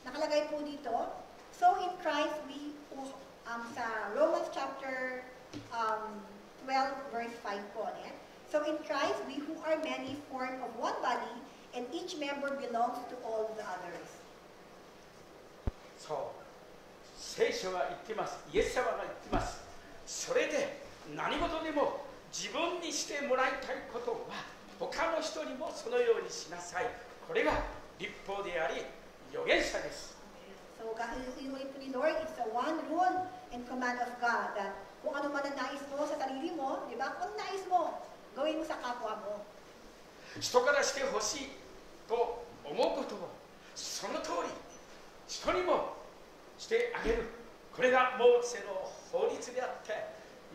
Speaker 4: Nakalagay po dito, so in Christ we, sa Romans chapter 12, verse 5 po. So in Christ we who are many form of one body, and each member belongs to all the others.
Speaker 5: そう、聖書が言ってます。イエス様が言ってます。それで何事でも自分にしてもらいたいことは他の人にもそのようにしなさい。これが律法であり預言者です。
Speaker 4: So, kasi yung po ni Lord, it's the one rule and command of God that kung ano man ang nais mo sa sarili mo, di ba? Kung nais mo, gawin mo sa kapwa mo.
Speaker 5: 人からしてほしいと思うことをその通り人にもしてあげる。これがモーセの法律であって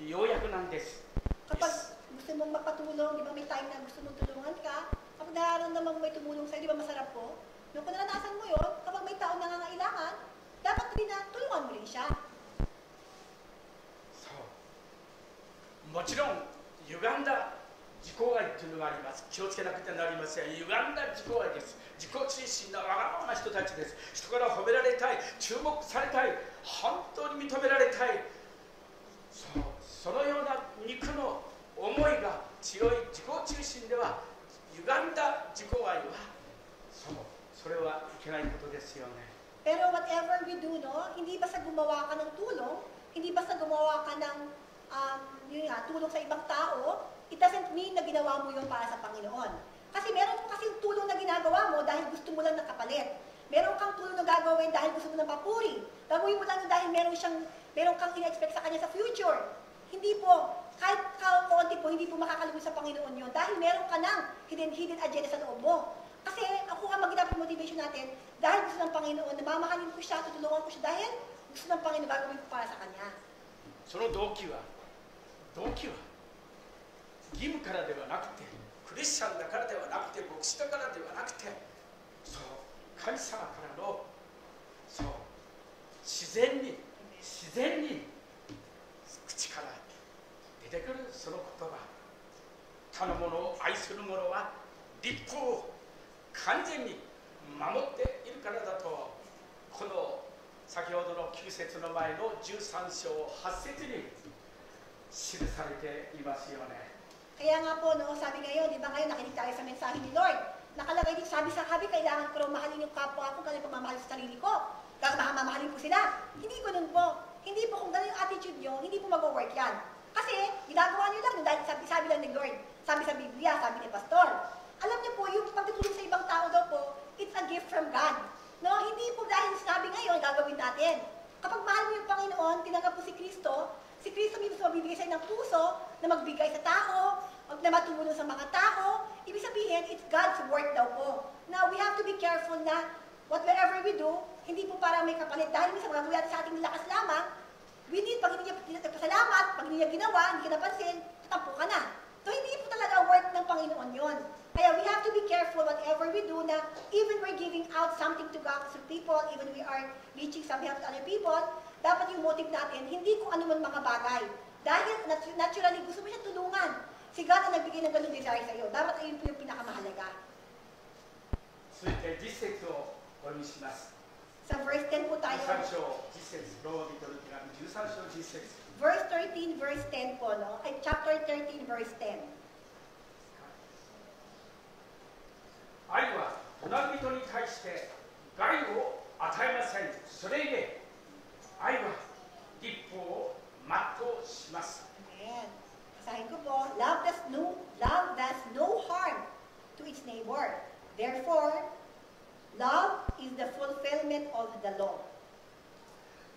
Speaker 5: ようやくなんです。
Speaker 4: Kapag gusto mong magpatulong, di ba may time na gusto mong tulungan ka, kapag nararamdaman mo may tumulong sa'yo, di ba masarap po? Nung kung naranasan mo yun, kapag may taong nangangailangan, dapat rin na tulungan mo rin siya.
Speaker 5: そうもちろん歪んだ自己愛というのがあります。気をつけなくてはなりません。歪んだ自己愛です。自己中心なわがままな人たちです。人から褒められたい、注目されたい、本当に認められたい。そのような肉の思いが強い自己中心では歪んだ自己愛はそれはいけないことですよね。
Speaker 4: Pero whatever we do, no, hindi basta gumawa ka ng tulong, hindi basta gumawa ka ng yun nga, tulong sa ibang tao, it doesn't mean na ginawa mo yun para sa Panginoon. Kasi meron kang kasing tulong na ginagawa mo dahil gusto mo lang ng kapalit. Meron kang tulong na gagawin dahil gusto mo ng papuri. Gagawin mo lang yun dahil meron kang ina-expect sa kanya sa future. Hindi po, kahit kaunti po, hindi po makakalimot sa Panginoon yun dahil meron ka ng hidden agenda sa loob mo. Kasi ako ang mag-ginap yung motivation natin dahil gusto ng Panginoon, namamahalin ko siya, tutulungan ko siya dahil gusto ng Panginoon gagawin ko para sa kanya.
Speaker 5: その動機は義務からではなくて、クリスチャンだからではなくて、牧師だからではなくて、神様からの自然に口から出てくるその言葉、他のものを愛する者は律法を完全に守っているからだと、この先ほどの9節の前の13章8節に記されていますよね。
Speaker 4: Kaya nga po, no, sabi ngayon, di ba ngayon nakinig tayo sa mensahe ni Lord. Nakalagay din, sabi, kailangan ko rin mahalin yung kapwa ko, ganun pamamahal sa sarili ko. Tapos mamahalin ko sila. Hindi ko nun po. Hindi po, kung ganun yung attitude nyo, hindi po mag-work yan. Kasi, ginagawa nyo lang, dahil sabi lang ni Lord, sabi sa Biblia, sabi ni Pastor. Alam niyo po, yung pagtutulong sa ibang tao daw po, it's a gift from God. No, hindi po dahil sinabi ngayon, gagawin natin. Kapag mahal mo yung Panginoon, tinanggap mo si Kristo mismo mabibigay sa'yo ng puso na magbigay sa tao, na matulong sa mga tao. Ibig sabihin, it's God's work daw po. Now, we have to be careful na whatever we do, hindi po para may kapalit. Dahil minsan magagawa sa ating lakas lamang, we need, pag hindi niya nagpasalamat, pag hindi niya ginawa, hindi ka napansin, tatampo ka na. So, hindi po talaga work ng Panginoon yon. Kaya we have to be careful whatever we do na even we're giving out something to God, to people, even we are reaching some help to other people, dapat yung motive natin, hindi kung ano man mga bagay. Dahil naturally gusto mo siya tulungan. Si God ang nagbigay ng ganung desire sa iyo. Dapat ayun po yung pinakamahalaga.
Speaker 5: 続いて10節をお読みします。
Speaker 4: Sa verse 10 po tayo.
Speaker 5: 13章10節、ローマ人の手紙13章10節。
Speaker 4: Verse 13, verse 10 po, no? Ay, chapter 13, verse 10.
Speaker 5: 愛は隣人に対して害を与えません。それゆえ愛は律法を全うします。
Speaker 4: Amen. Basahin ko po, love does no harm to its neighbor. Therefore, love is the fulfillment of the law.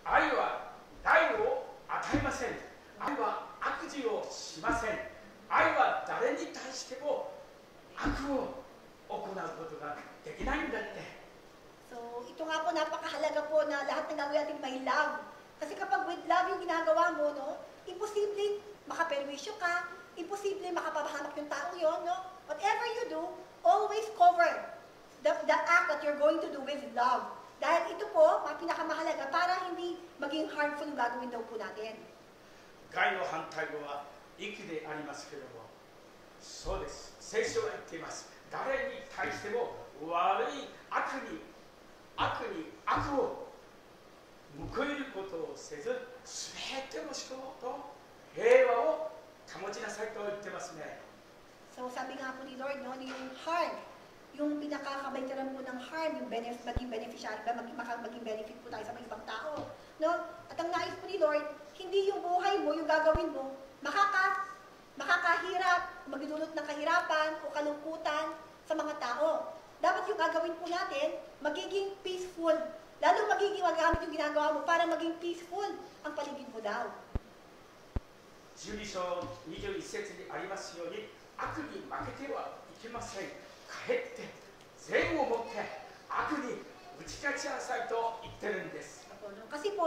Speaker 5: 愛は害を与えません。愛は悪事をしません。愛は誰に対しても悪を行うことができないんだって。
Speaker 4: So, ito nga po, napakahalaga po na lahat ng gagawin natin may love. Kasi kapag with love yung ginagawa mo, no, imposible makaperwisyo ka, imposible makapabahamak yung tao yon, no? Whatever you do, always cover the act that you're going to do with love. Dahil ito po, pinakamahalaga para hindi maging harmful yung gagawin daw po natin.
Speaker 5: 害の反対語は益でありますけれども、そうです。聖書は言っています。誰に対しても悪い悪に悪を報いることをせず、すべての人と平和を保ちなさいと言ってますね。
Speaker 4: So, sabi nga po ni Lord, no, yung harm, yung pinakakabaitaran po ng harm, yung maging beneficiary ba, maging benefit po tayo sa mga ibang tao. No? At ang nais po ni Lord, hindi yung buhay mo, yung gagawin mo, makakahirap, magdudulot ng kahirapan o kalungkutan sa mga tao. Dapat yung gagawin po natin, magiging peaceful lalo magiging magamit yung ginagawa mo para maging peaceful ang paligid mo daw.
Speaker 5: 12章21節にありますように、悪に負けてはいけません。かえって善をもって悪に打ち勝ちなさいと言ってるんです。
Speaker 4: Kasi po,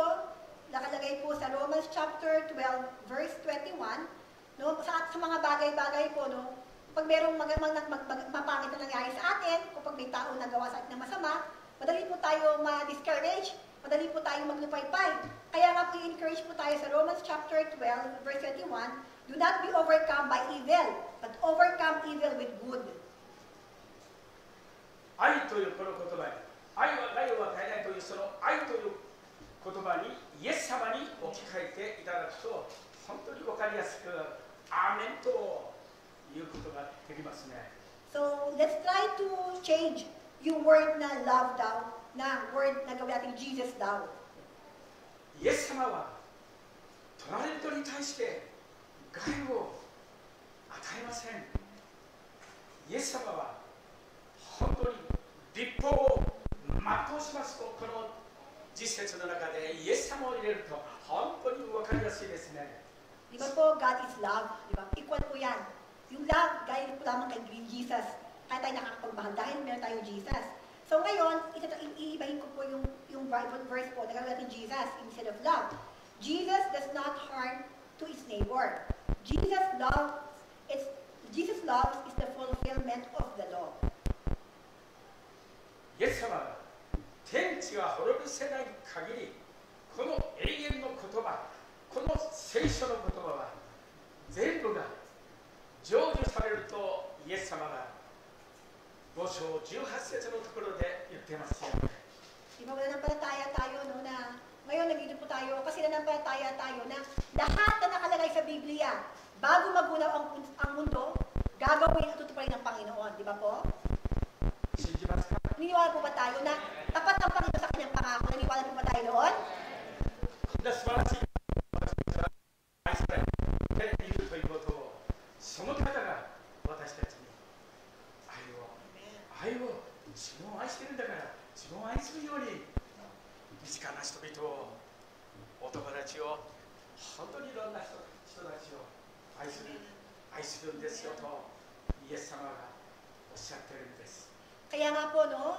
Speaker 4: nakalagay po sa Romans chapter 12, verse 21, no, sa mga bagay-bagay po, no, pag merong mapangit na nangyari sa atin, kapag may tao nagawa sa atin na masama, madali po tayo ma-discourage, madali po tayo maglupaypay. Kaya nga po i-encourage po tayo sa Romans chapter 12, verse 21, do not be overcome by evil, but overcome evil with good.
Speaker 5: 愛というこの言葉に、愛は害を与えないというその愛という言葉にイエス様に置き換えていただくと、本当に分かりやすくアーメンということができますね。
Speaker 4: So, let's try to change yung word na love daw, na word na gawin natin Jesus daw.
Speaker 5: イエス様は隣人に対して害を与えません。イエス様は本当に立法を全うしますと、この実節の中でイエス様を入れると本当に分かりやすいですね。
Speaker 4: Di ba po, God is love, di ba? Equal po yan. Yung love, gaya po lamang kay Jesus. Kaya tayo nakakapagmahal dahil meron tayong Jesus. So ngayon, iibahin ko po yung Bible verse po na gagawin natin Jesus instead of love. Jesus does not harm to his neighbor. Jesus loves is the fulfillment of the law.
Speaker 5: イエス様が天地が滅びせない限り、この永遠の言葉、この聖書の言葉は全部が成就されるとイエス様が5章18節のところで言っていますよ。
Speaker 4: Di ba nananampalataya tayo, no, na ngayon nandito po tayo kasi nananampalataya tayo na lahat na nakalagay sa Biblia, bago magunaw ang mundo, gagawin at tutuparin ng Panginoon. Di ba po?
Speaker 5: 信じますか？
Speaker 4: Naniniwala po ba tayo na tapat ang Panginoon sa kanyang pangako? Naniniwala po ba tayo doon?
Speaker 5: こんな素晴らしい私たちが愛されているということを、その方が私たちに愛を自分を愛しているんだから自分を愛するように身近な人々を、お友達を、本当にいろんな人たちを愛するんですよとイエス様がおっしゃっているんです。
Speaker 4: Kaya nga po, no,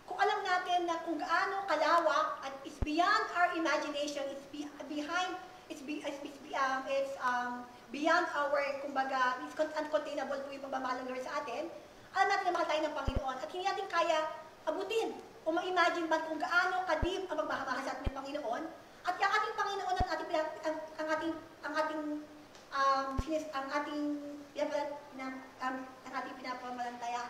Speaker 4: kung alam natin na kung gaano kalawak at is beyond our imagination, it's beyond our, kumbaga, it's uncontainable po yung pagmamahal ng Lord sa atin, alam natin na mahal tayo ng Panginoon at hindi natin kaya abutin o ma-imagine man kung gaano kadip ang magmamahal sa atin ng Panginoon at yung ating Panginoon at ang ating pinapamalantaya,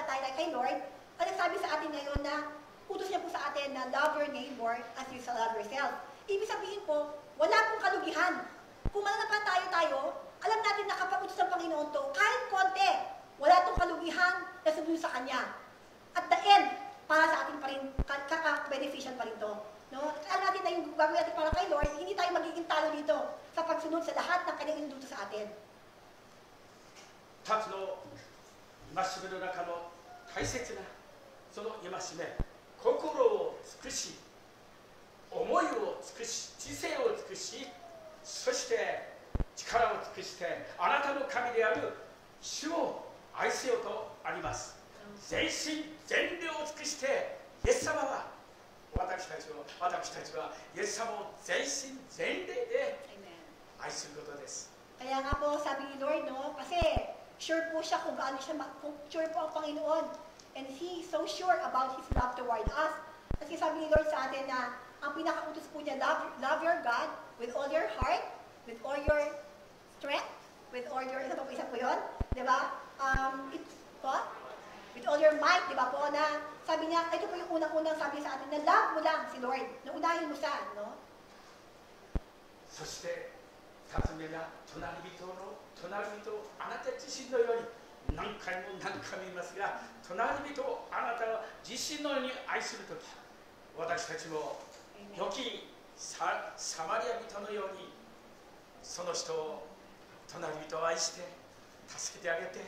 Speaker 4: tayo kay Lord, ang nagsabi sa atin ngayon na utos niya po sa atin na love your neighbor as you love yourself. Ibig sabihin po, wala pong kalugihan. Kung mananampalataya tayo, alam natin na kapag utos ng Panginoon to, kahit konti, wala itong kalugihan na sunod sa Kanya. At the end, para sa atin pa rin, kaka-beneficial pa rin to. No? Alam natin na yung gagawin natin para kay Lord, hindi tayo magiging talo dito sa pagsunod sa lahat ng Kanyang inututo sa atin.
Speaker 5: 2つの戒めの中の大切なその戒め、心を尽くし、思いを尽くし、知性を尽くし、そして力を尽くして、あなたの神である主を愛せよとあります。全身全霊を尽くしてイエス様は私たちはイエス様を全身全霊で愛することです。
Speaker 4: Kaya nga po sabi ni Lord, no, kasi sure po siya kung gaano siya, kung sure po ang Panginoon. And He is so sure about His love toward us. Kasi sabi ni Lord sa atin na ang pinakautos po niya, love your God with all your heart, with all your strength, with all your, isa po yun? Diba? With all your might, diba po, na sabi niya, ito po yung unang-unang sabi sa atin, na love mo lang si Lord, na unahin mo siya, no?
Speaker 5: そして2つ目が隣人あなた自身のように何回も言いますが、隣人をあなたが自身のように愛するとき、私たちも良きサマリア人のようにその人を隣人を愛して助けてあげて、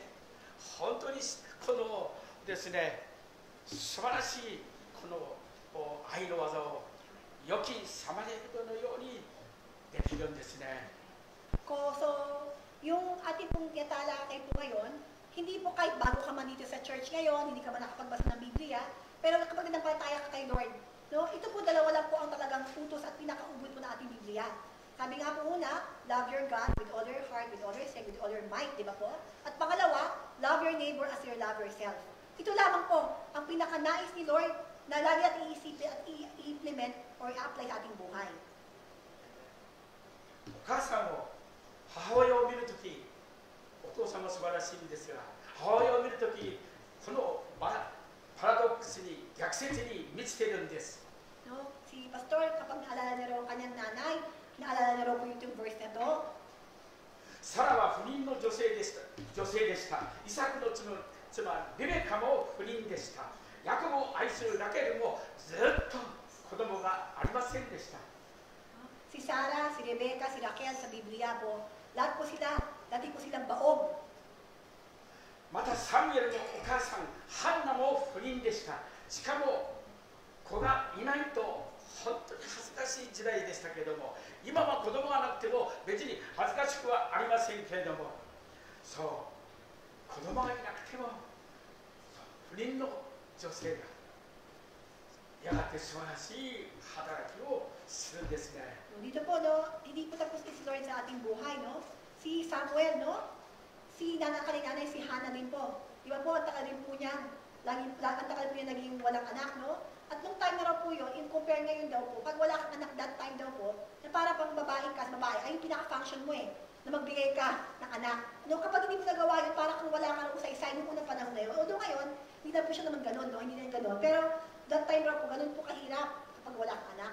Speaker 5: 本当にこのですね素晴らしいこの愛の技を良きサマリア人のようにできるんですね。
Speaker 4: So, yung ating pong yatalakay po ngayon, hindi po kahit bago ka man dito sa church ngayon, hindi ka man nakapagbasa ng Biblia, pero kapag nanampalataya ka kay Lord, no, ito po dalawa lang po ang talagang utos at pinakaubod po ng ating Biblia. Sabi nga po una, love your God with all your heart, with all your strength, with all your might, di ba po? At pangalawa, love your neighbor as you love yourself. Ito lamang po ang pinakanais ni Lord na lagi at iisipin at i-implement or i-apply sa ating buhay.
Speaker 5: お母さんも母親を見るとき、お父さんも素晴らしいんですが、母親を見るとき、このパラドックスに逆説に満ちているんです。
Speaker 4: No? Si Pastor, kapag naalala niya raw ang kanyang nanay, naalala niya raw po yung verse na to.
Speaker 5: サラは不妊の女性でした。イサクの妻レベカも不妊でした。ヤコブを愛するラケルもずっと子供がありませんでした。
Speaker 4: Si Sarah, si Rebecca, si Raquel sa Biblia po, lahat po sila, dati po silang baog.
Speaker 5: またサムエルのお母さんハンナも不妊でした。しかも子がいないと本当に恥ずかしい時代でしたけれども、今は子供がなくても別に恥ずかしくはありませんけれども、そう子供がいなくても不妊の女性がやがて素晴らしい働きをするんですね。
Speaker 4: Dito po, no, hindi po tapos si Lord sa ating buhay, no? Si Samuel, no? Si nanay, si Hannah din po. Di ba po, ang takal din po niya. Ang takal po niya naging walang anak, no? At nung time na raw po yun, in compare ngayon daw po, pag wala kang anak that time daw po, na para pang babae ka, babae, ay yung pinaka-function mo eh, na magbigay ka ng anak. No, kapag hindi mo nagawa yun, para kung wala ka raw sa isa, yung unang panahon na yun. Although ngayon, hindi na po siya naman ganun, no? Hindi na yung ganun. Pero that time raw po, ganun po kahirap kapag wala kang anak.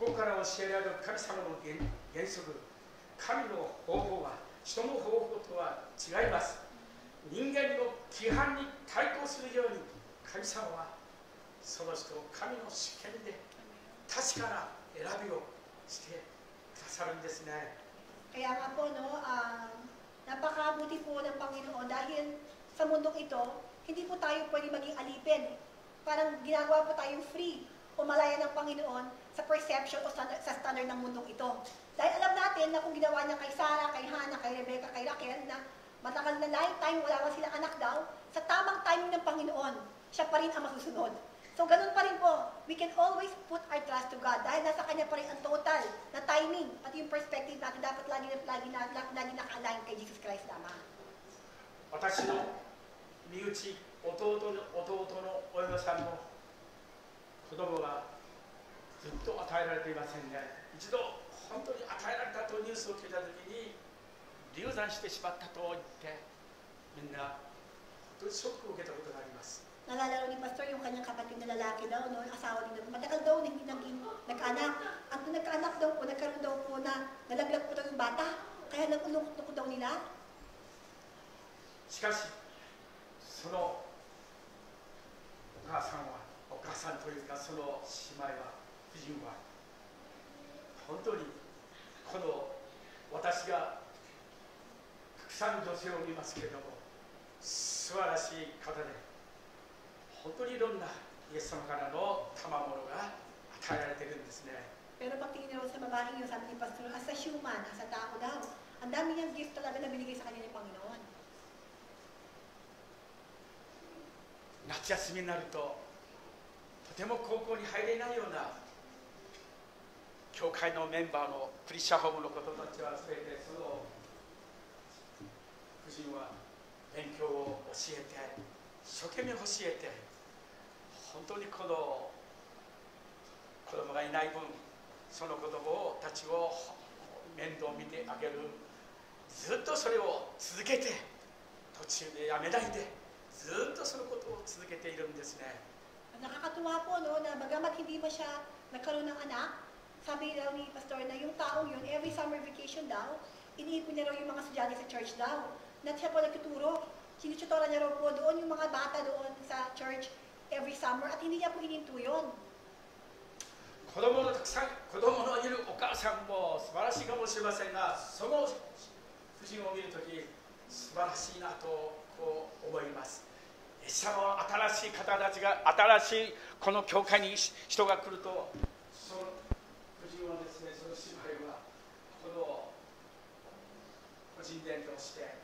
Speaker 5: ここから教えられる神様の原則、神の方法は人の方法とは違います。人間の規範に対抗するように神様はその人を神の主権で確かな選びをしてくださるんですね。
Speaker 4: Kaya nga po, no, napakabuti po ng Panginoon dahil sa mundong ito, hindi po tayo pwede maging alipin. Parang ginagawa po tayong free o malaya ng Panginoon sa perception o sa standard ng mundong ito. Dahil alam natin na kung ginawa niya kay Sarah, kay Hannah, kay Rebecca, kay Raquel, na matagal na lifetime, wala pa silang anak daw, sa tamang timing ng Panginoon, siya pa rin ang masusunod. So, ganun pa rin po. We can always put our trust to God dahil nasa Kanya pa rin ang total na timing at yung perspective natin dapat lagi naka-align kay Jesus Christ lamang.
Speaker 5: 私の身内、弟のお嫁さんの子供がずっと与えられていませんね。一度本当に与えられたとニュースを聞いたときに流産してしまったと言ってみんな本当にショックを受けたことがあります。
Speaker 4: Nalalaro ni Pastor yung kanyang kapatid na lalaki daw, no, yung asawa din daw. Matagal daw hindi naging nag-anak. At nung nagkaanak daw po, nagkaroon daw po na nalaglag po daw yung bata. Kaya nag-ulukot daw nila.
Speaker 5: しかしそのお母さんというかその姉妹は夫人は本当にこの私がたくさん女性を見ますけれども素晴らしい方で本当にいろんなイエス様からの賜物が与えられているんですね。
Speaker 4: Pero pag tingin nyo sa babaeng yun, sabi ni Pastor, as a human, as a tao daw, ang dami niyang gift talaga na binigay sa kanya ng Panginoon.
Speaker 5: 夏休みになるととても高校に入れないような教会のメンバーのクリスチャンホームの子供たちを集めてその夫人は勉強を教えて一生懸命教えて本当にこの子供がいない分その子供たちを面倒見てあげるずっとそれを続けて途中でやめないでずっとそのことを続けているんですね。
Speaker 4: Nakakatuwa po, no, na bagamat hindi ba siya nagkaroon ng anak, sabi daw ni Pastor na yung taong yun, every summer vacation daw, iniipon niya raw yung mga estudyante sa church daw. Na siya po nagtuturo, sinututora niya raw po doon yung mga bata doon sa church every summer at hindi niya po hininto yun.
Speaker 5: 子供のたくさん子供のいるお母さんも素晴らしいかもしれませんがその夫人を見るとき素晴らしいなとこう思います。イエス様は新しい方たちが、新しいこの教会に人が来ると、その夫人はですね、その姉妹はこの個人伝として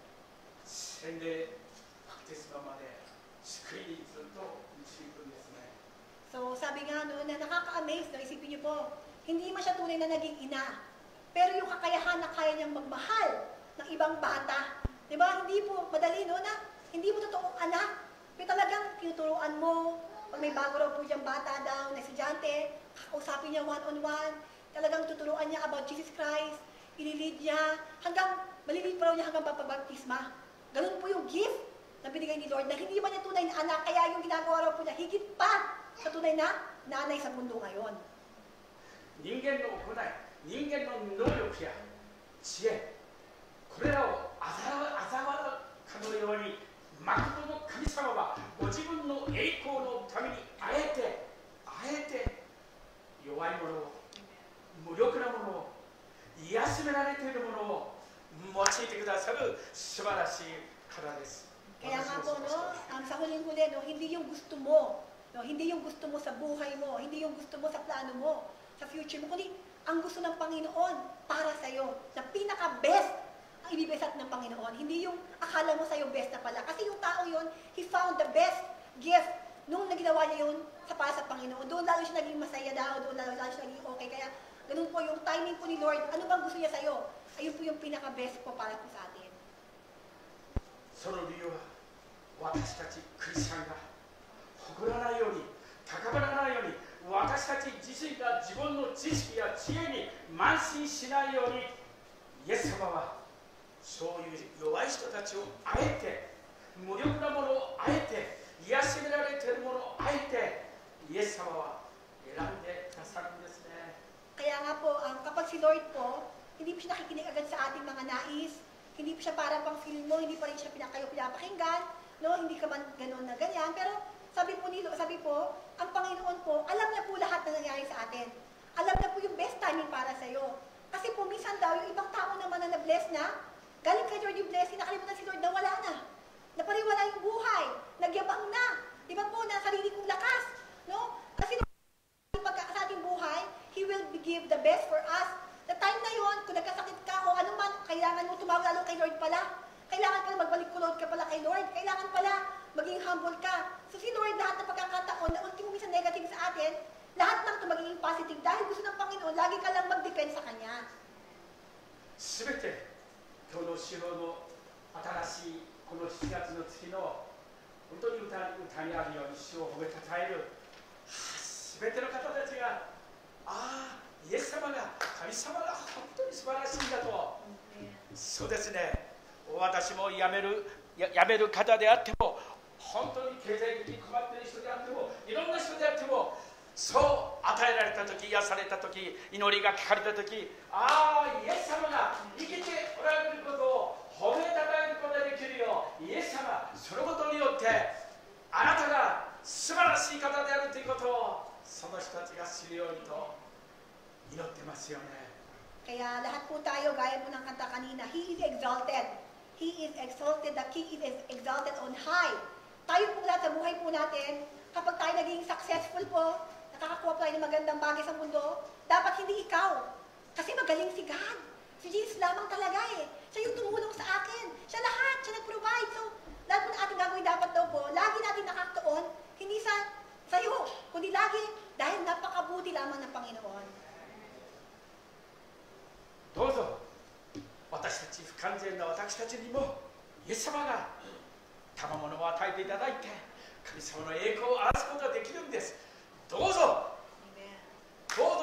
Speaker 5: 洗礼バプテスマまで救いにずっと導くんですね。
Speaker 4: So sabi nga no, na nakaka-amaze, no? Isipin niyo po, hindi man siya tunay na naging ina, pero yung kakayahan na kaya niyang magmahal ng ibang bata, di ba? Hindi po madali, no? Na hindi mo totoong anak, pero talagang tinuturuan mo. Pag may bago raw po diyang bata daw, na estudyante, kakausapin niya one-on-one, talagang tuturuan niya about Jesus Christ, ililid niya, hanggang malilid pa raw niya hanggang papabaptisma. Ganun po yung gift na binigay ni Lord, na hindi man niya tunay na anak, kaya yung ginagawa raw po niya, higit pa sa tunay na nanay sa mundo ngayon.
Speaker 5: 人間の行い、人間の能力や知恵、これらを嘲笑うかのように、誠の神様はご自分の栄光のためにあえて弱い者を、無力な者を、癒しめられている者を用いてくださる素晴らしい方です。
Speaker 4: Kaya nga po, no, sa huling-huli, no, hindi yung gusto mo, no, hindi yung gusto mo sa buhay mo, hindi yung gusto mo sa plano mo, sa future mo, kundi ang gusto ng Panginoon para sa'yo, na pinaka-best ang ibibigay ng Panginoon. Hindi yung akala mo sa'yo best na pala. Kasi yung tao yun, he found the best gift nung naginawa niya yun para sa Panginoon. Doon lalo siya naging masaya daw, doon lalo siya naging okay. Kaya ganun po yung timing po ni Lord, ano bang gusto niya sa'yo? Ayun po yung pinaka-best po para po sa atin.
Speaker 5: その理由は私たちクリスチャンが誇らないように、高まらないように、私たち自身が自分の知識や知恵に慢心しないように、イエス様はそういう弱い人たちをあえて、無力なものをあえて、癒しめられているものをあえて、イエス様は選んでくださるんですね。
Speaker 4: Kaya nga po, kapag si Lord po, hindi po siya nakikinig agad sa ating mga nais, hindi po siya parang pang feel mo, hindi pa rin siya pinapakinggan, no? Hindi ka man gano'n na ganyan, pero sabi po, ang Panginoon po, alam niya po lahat na nangyayari sa atin. Alam niya po yung best timing para sa'yo. Kasi po, minsan daw, yung ibang tao naman na na-bless na, galing kay Lord yung blessing, nakalimutan si Lord na wala na. Napariwala yung buhay, nagyabang na. Di ba po, na sarili kong lakas, no? Kasi sa ating buhay, He will give the best for us. Sa time na yun, kung nagkasakit ka o ano man, kailangan mo tumawag lalo kay Lord pala. Kailangan pala magbalik kulod ka pala kay Lord. Kailangan pala maging humble ka. So si Lord, lahat ng pagkakataon na ultimo minsan negative sa atin, lahat ng ito magiging positive dahil gusto ng Panginoon, lagi ka lang mag-depend sa Kanya.
Speaker 5: すべて今日の主の新しいこの7月の月の本当に歌にあるように主を褒めたたえるすべての方たちがイエス様が神様が本当に素晴らしいんだと、そうですね、私も辞める方であっても、本当に経済的に困っている人であっても、いろんな人であっても、そう与えられたとき、癒されたとき、祈りが聞かれたとき、イエス様が生きておられることを褒めたたえることができるよう、イエス様、そのことによってあなたが素晴らしい方であるということをその人たちが知るようにと祈ってますよね。
Speaker 4: Kaya lahat po tayo, gaya po ng kanta kanina, He is exalted. He is exalted, the King is exalted on high. Tayo po lahat sa buhay po natin, kapag tayo naging successful po, nakakakuha po tayo ng magandang bagay sa mundo, dapat hindi ikaw. Kasi magaling si God. Si Jesus lamang talaga eh. Siya yung tumulong sa akin. Siya lahat, siya nag-provide. So, lahat po na ating gagawin dapat daw po, lagi natin nakakatuon, hindi sa'yo, kundi lagi dahil napakabuti lamang ng Panginoon.
Speaker 5: どうぞ私たち不完全な私たちにもイエス様が賜物を与えていただいて神様の栄光を表すことができるんです。どうぞ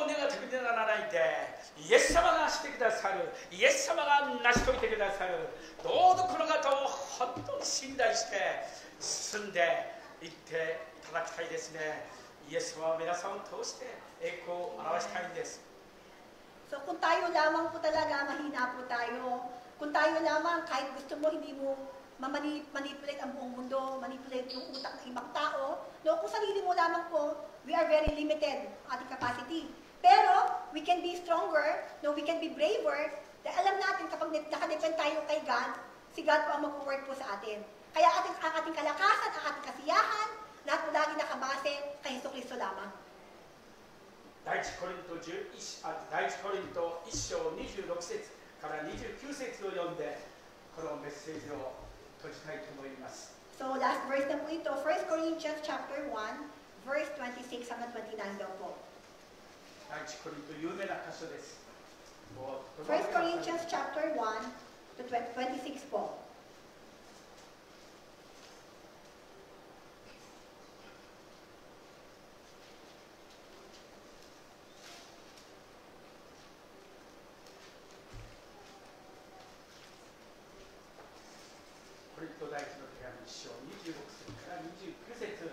Speaker 5: ネガティブにならないでイエス様がしてくださる、イエス様が成し遂げてくださる。どうぞこの方を本当に信頼して進んでいっていただきたいですね。イエス様は皆さんを通して栄光を表したいんです。
Speaker 4: So kung tayo lamang po talaga, mahina po tayo. Kung tayo lamang, kahit gusto mo, hindi mo manipulate ang buong mundo, manipulate yung utak ng ibang tao, no, kung sarili mo lamang po, we are very limited ang ating capacity. Pero, we can be stronger, no, we can be braver, dahil alam natin kapag nakadepend tayo kay God, si God po ang mag-work po sa atin. Kaya ang ating kalakasan, ang ating kasiyahan, lahat mo lagi nakabase kay Jesucristo lamang.
Speaker 5: 第一コリント1章26節から29節を読んでこのメッセージを閉じたいと思います。
Speaker 4: So last verse na po ito, 1 Corinthians chapter 1, verse 26 hanggang 29 daw po.
Speaker 5: 第一コリント有名な箇所です。もう
Speaker 4: 1 Corinthians chapter 1 to 26 po.
Speaker 5: コリント第一の手紙1章26節から29節、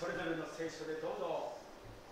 Speaker 5: それぞれの聖書でどうぞ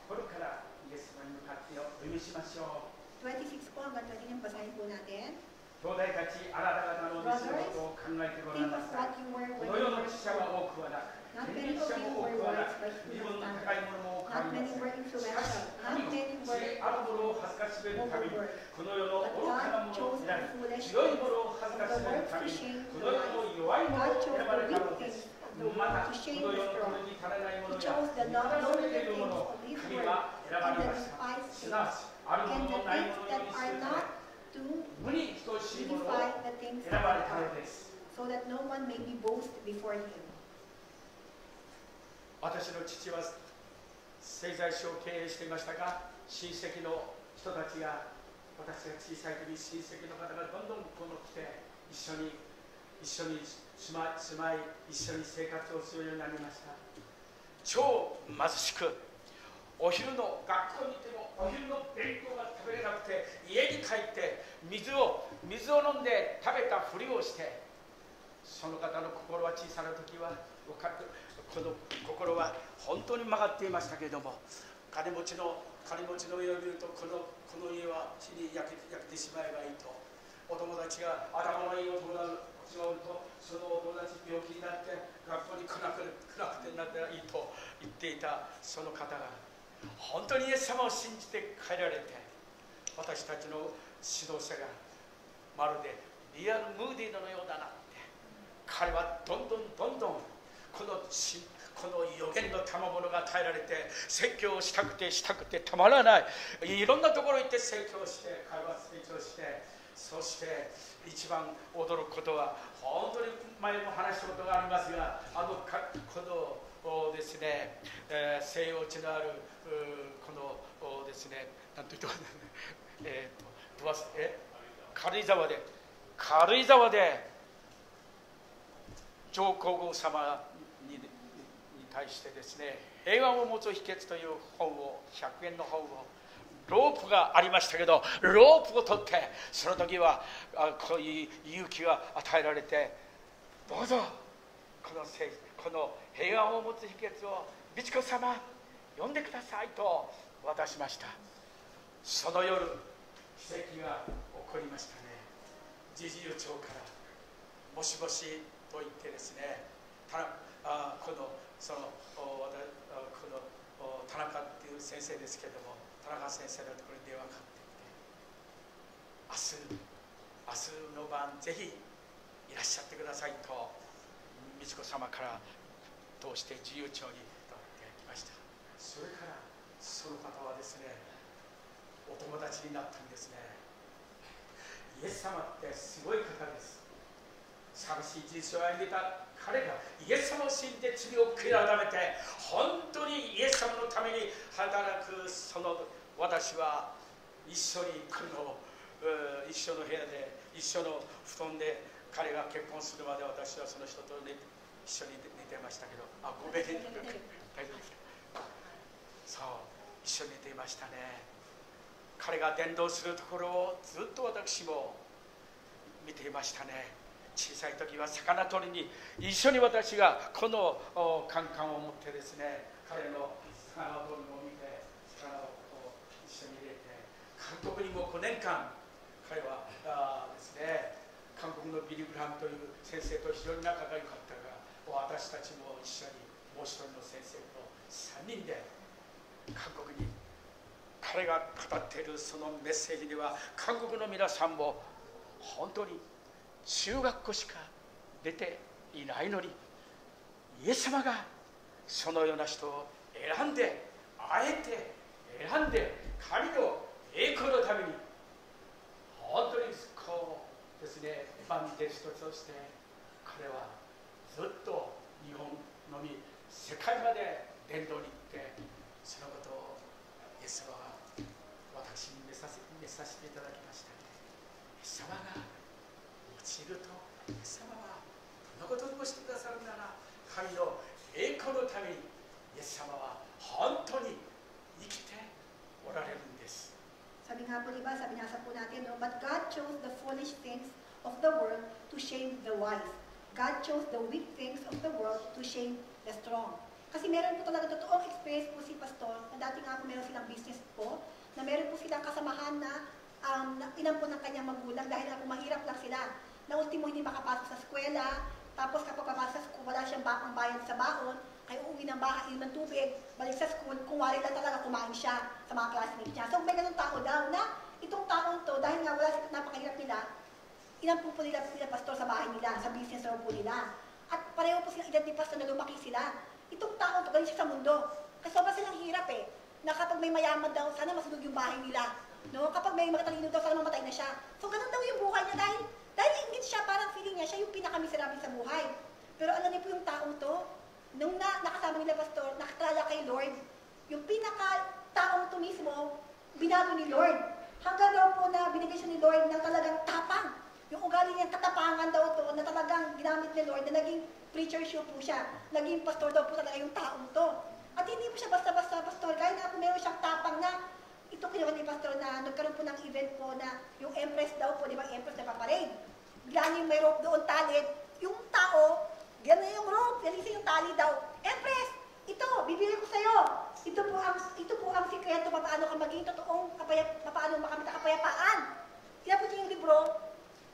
Speaker 5: 心からイエス様に向かってお読みしましょう。
Speaker 4: 26 po hanggang 29 basahin po natin.
Speaker 5: 兄弟たち、あなた方の道のことを考えてごらん
Speaker 4: Think
Speaker 5: な
Speaker 4: of
Speaker 5: さい。
Speaker 4: what you were
Speaker 5: こ
Speaker 4: when
Speaker 5: の
Speaker 4: you
Speaker 5: 世の
Speaker 4: were
Speaker 5: 知者は多くはなく、
Speaker 4: Not
Speaker 5: 権
Speaker 4: many
Speaker 5: 力
Speaker 4: of
Speaker 5: 者
Speaker 4: you
Speaker 5: も多
Speaker 4: were
Speaker 5: くはな
Speaker 4: wise,
Speaker 5: く、
Speaker 4: but
Speaker 5: 身
Speaker 4: you
Speaker 5: 分の
Speaker 4: were
Speaker 5: 高いものも多くあ
Speaker 4: Not
Speaker 5: りま
Speaker 4: many
Speaker 5: せん。
Speaker 4: were
Speaker 5: しかし
Speaker 4: influential.
Speaker 5: 神
Speaker 4: Not
Speaker 5: も
Speaker 4: many
Speaker 5: 知恵
Speaker 4: were
Speaker 5: あるものを恥ずかしめるために、
Speaker 4: overworked.
Speaker 5: この世の
Speaker 4: But
Speaker 5: 愚かな
Speaker 4: God
Speaker 5: ものを
Speaker 4: chose
Speaker 5: 選
Speaker 4: the
Speaker 5: び、
Speaker 4: foolish
Speaker 5: 強い
Speaker 4: things
Speaker 5: ものを恥ず
Speaker 4: of
Speaker 5: か
Speaker 4: the
Speaker 5: しめる
Speaker 4: world
Speaker 5: た
Speaker 4: to
Speaker 5: めに、
Speaker 4: shame
Speaker 5: こ
Speaker 4: the
Speaker 5: の世の
Speaker 4: wise.
Speaker 5: 弱いもの
Speaker 4: God
Speaker 5: を
Speaker 4: chose
Speaker 5: 選ば
Speaker 4: the
Speaker 5: れた
Speaker 4: weak
Speaker 5: ので
Speaker 4: things
Speaker 5: す。
Speaker 4: of the
Speaker 5: ま
Speaker 4: world
Speaker 5: た、
Speaker 4: to
Speaker 5: こ
Speaker 4: shame
Speaker 5: の
Speaker 4: the
Speaker 5: 世のこ
Speaker 4: strong.
Speaker 5: れに足らないも
Speaker 4: He
Speaker 5: のや、
Speaker 4: chose the
Speaker 5: 見下さ
Speaker 4: lowly
Speaker 5: れている
Speaker 4: things
Speaker 5: ものを
Speaker 4: of this
Speaker 5: 神
Speaker 4: world
Speaker 5: は選ば
Speaker 4: and
Speaker 5: れ
Speaker 4: the
Speaker 5: ました。
Speaker 4: despised
Speaker 5: すなわ
Speaker 4: things
Speaker 5: ち、ある
Speaker 4: and
Speaker 5: もの
Speaker 4: the
Speaker 5: もないも
Speaker 4: things
Speaker 5: の
Speaker 4: that
Speaker 5: にす
Speaker 4: are
Speaker 5: るため、
Speaker 4: not to
Speaker 5: 無に等しいものを
Speaker 4: unify the things
Speaker 5: 選
Speaker 4: that
Speaker 5: ばれた
Speaker 4: are,
Speaker 5: のです。
Speaker 4: so that no one may be boast before him.
Speaker 5: 私の父は製材所を経営していましたが、親戚の人たちが、私が小さい時に親戚の方がどんどんこの来て一緒に住まい、一緒に生活をするようになりました。超貧しく、お昼の学校に行ってもお昼の勉強が食べれなくて、家に帰って水を飲んで食べたふりをして、その方の心は小さな時はこの心は本当に曲がっていましたけれども、金持ちの家を見ると、この家は火に焼けてしまえばいいと、お友達が頭のいいお友達がおると、そのお友達病気になって学校に来なくてなったらいいと言っていたその方が、本当にイエス様を信じて帰られて、私たちの指導者がまるでリアルムーディーのようだなって、彼はどんどんこの予言の賜物が与えられて、説教をしたくてたまらない、いろんなところに行って説教して、彼は成長して、そして一番驚くことは、本当に前も話したことがありますが、このですね、西洋地のあるこのですね、なんというと軽井沢で上皇后様に対してですね、平和を持つ秘訣という本を、100円の本を、ロープがありましたけど、ロープを取って、その時はこういう勇気が与えられて、どうぞこの平和を持つ秘訣を美智子様読んでくださいと渡しました。その夜、奇跡が起こりましたね。侍従長からもしもしと言ってですね、田中っていう先生ですけれども、田中先生のところに電話がかかってきて、明日の晩ぜひいらっしゃってくださいと美智子様から通して自由帳にとってきました。それからその方はですね、お友達になったんですね。イエス様ってすごい方です。寂しい人生を歩んでいた彼がイエス様を信じて罪を悔い改めて、本当にイエス様のために働くその私は、一緒に一緒の部屋で、一緒の布団で、彼が結婚するまで私はその人と一緒に寝てましたけど、ごめんね、大丈夫ですか。そう、一緒に寝ていましたね。彼が伝道するところをずっと私も見ていましたね。小さい時は魚取りに一緒に私がこのカンカンを持ってですね、彼の魚取りを見て、魚を一緒に入れて、韓国にも5年間彼はですね、韓国のビリー・グラハムという先生と非常に仲が良かったが、私たちも一緒にもう一人の先生と3人で韓国に、彼が語っているそのメッセージには、韓国の皆さんも本当に中学校しか出ていないのに、イエス様がそのような人を選んで、あえて選んで、神の栄光のために本当にこうですね、エヴァンゲリストとして彼はずっと日本のみ世界まで伝道に行って、そのことをイエス様は私に見させていただきました。イエス様が用いると、イエス様はこのことをしてくださるなら、神の栄光のためにイエス様は本当に生きておられるんです。
Speaker 4: Sabi nga po, diba, sabi nasa po natin, no? But God chose the foolish things of the world to shame the wise. God chose the weak things of the world to shame the strong. Kasi meron po talaga totoong experience po si Pastor, na dati nga po meron silang business po, na meron po silang kasamahan na inampo ng kanyang magulang dahil nga po mahirap lang sila. Na ultimo hindi makapasok sa eskwela, tapos kapag papasok sa school, wala siyang bayad sa baon, kaya uuwi ng bahay, inom ng tubig, balik sa school, kung wari lang talaga kumain siya sa mga classmates niya. So may ganun tao daw na itong taong to, dahil nga wala napakahirap nila, inampo po nila Pastor sa bahay nila, sa business raw po nila. At pareho po silang edad ni Pastor na lumaki sila. Itong taong to, galing siya sa mundo. Kasi sobrang silang hirap na kapag may mayaman daw, sana masunog yung bahay nila. No? Kapag may matalino daw, sana mamatay na siya. So ganun daw yung buhay niya dahil ingit siya, parang feeling niya, siya yung pinakamiserable sa buhay. Pero alam niyo po yung taong to, nung nakasama nila Pastor, nakatrala kay Lord, yung pinaka-taong to mismo, binago ni Lord. Hanggang daw po na binigay siya ni Lord ng talagang tapang. Yung ugali niyang katapangan daw to, na talagang ginamit ni Lord, na naging preacher show po siya. Naging pastor daw po talaga yung taong to. At hindi po siya basta-basta pastor, kaya na po meron siyang tapang na, ito kinuha ni Pastor na nagkaroon po ng event po na yung Empress daw po, di ba, Empress na paparade. Bigla niyo may rope doon talid, yung tao, gano'n yung rope, yalisin yung tali daw. Empress, ito, bibili ko sa'yo. Ito po ang sikreto paano ka maging totoong paano makamit ang kapayapaan. Tinapos niya yung libro,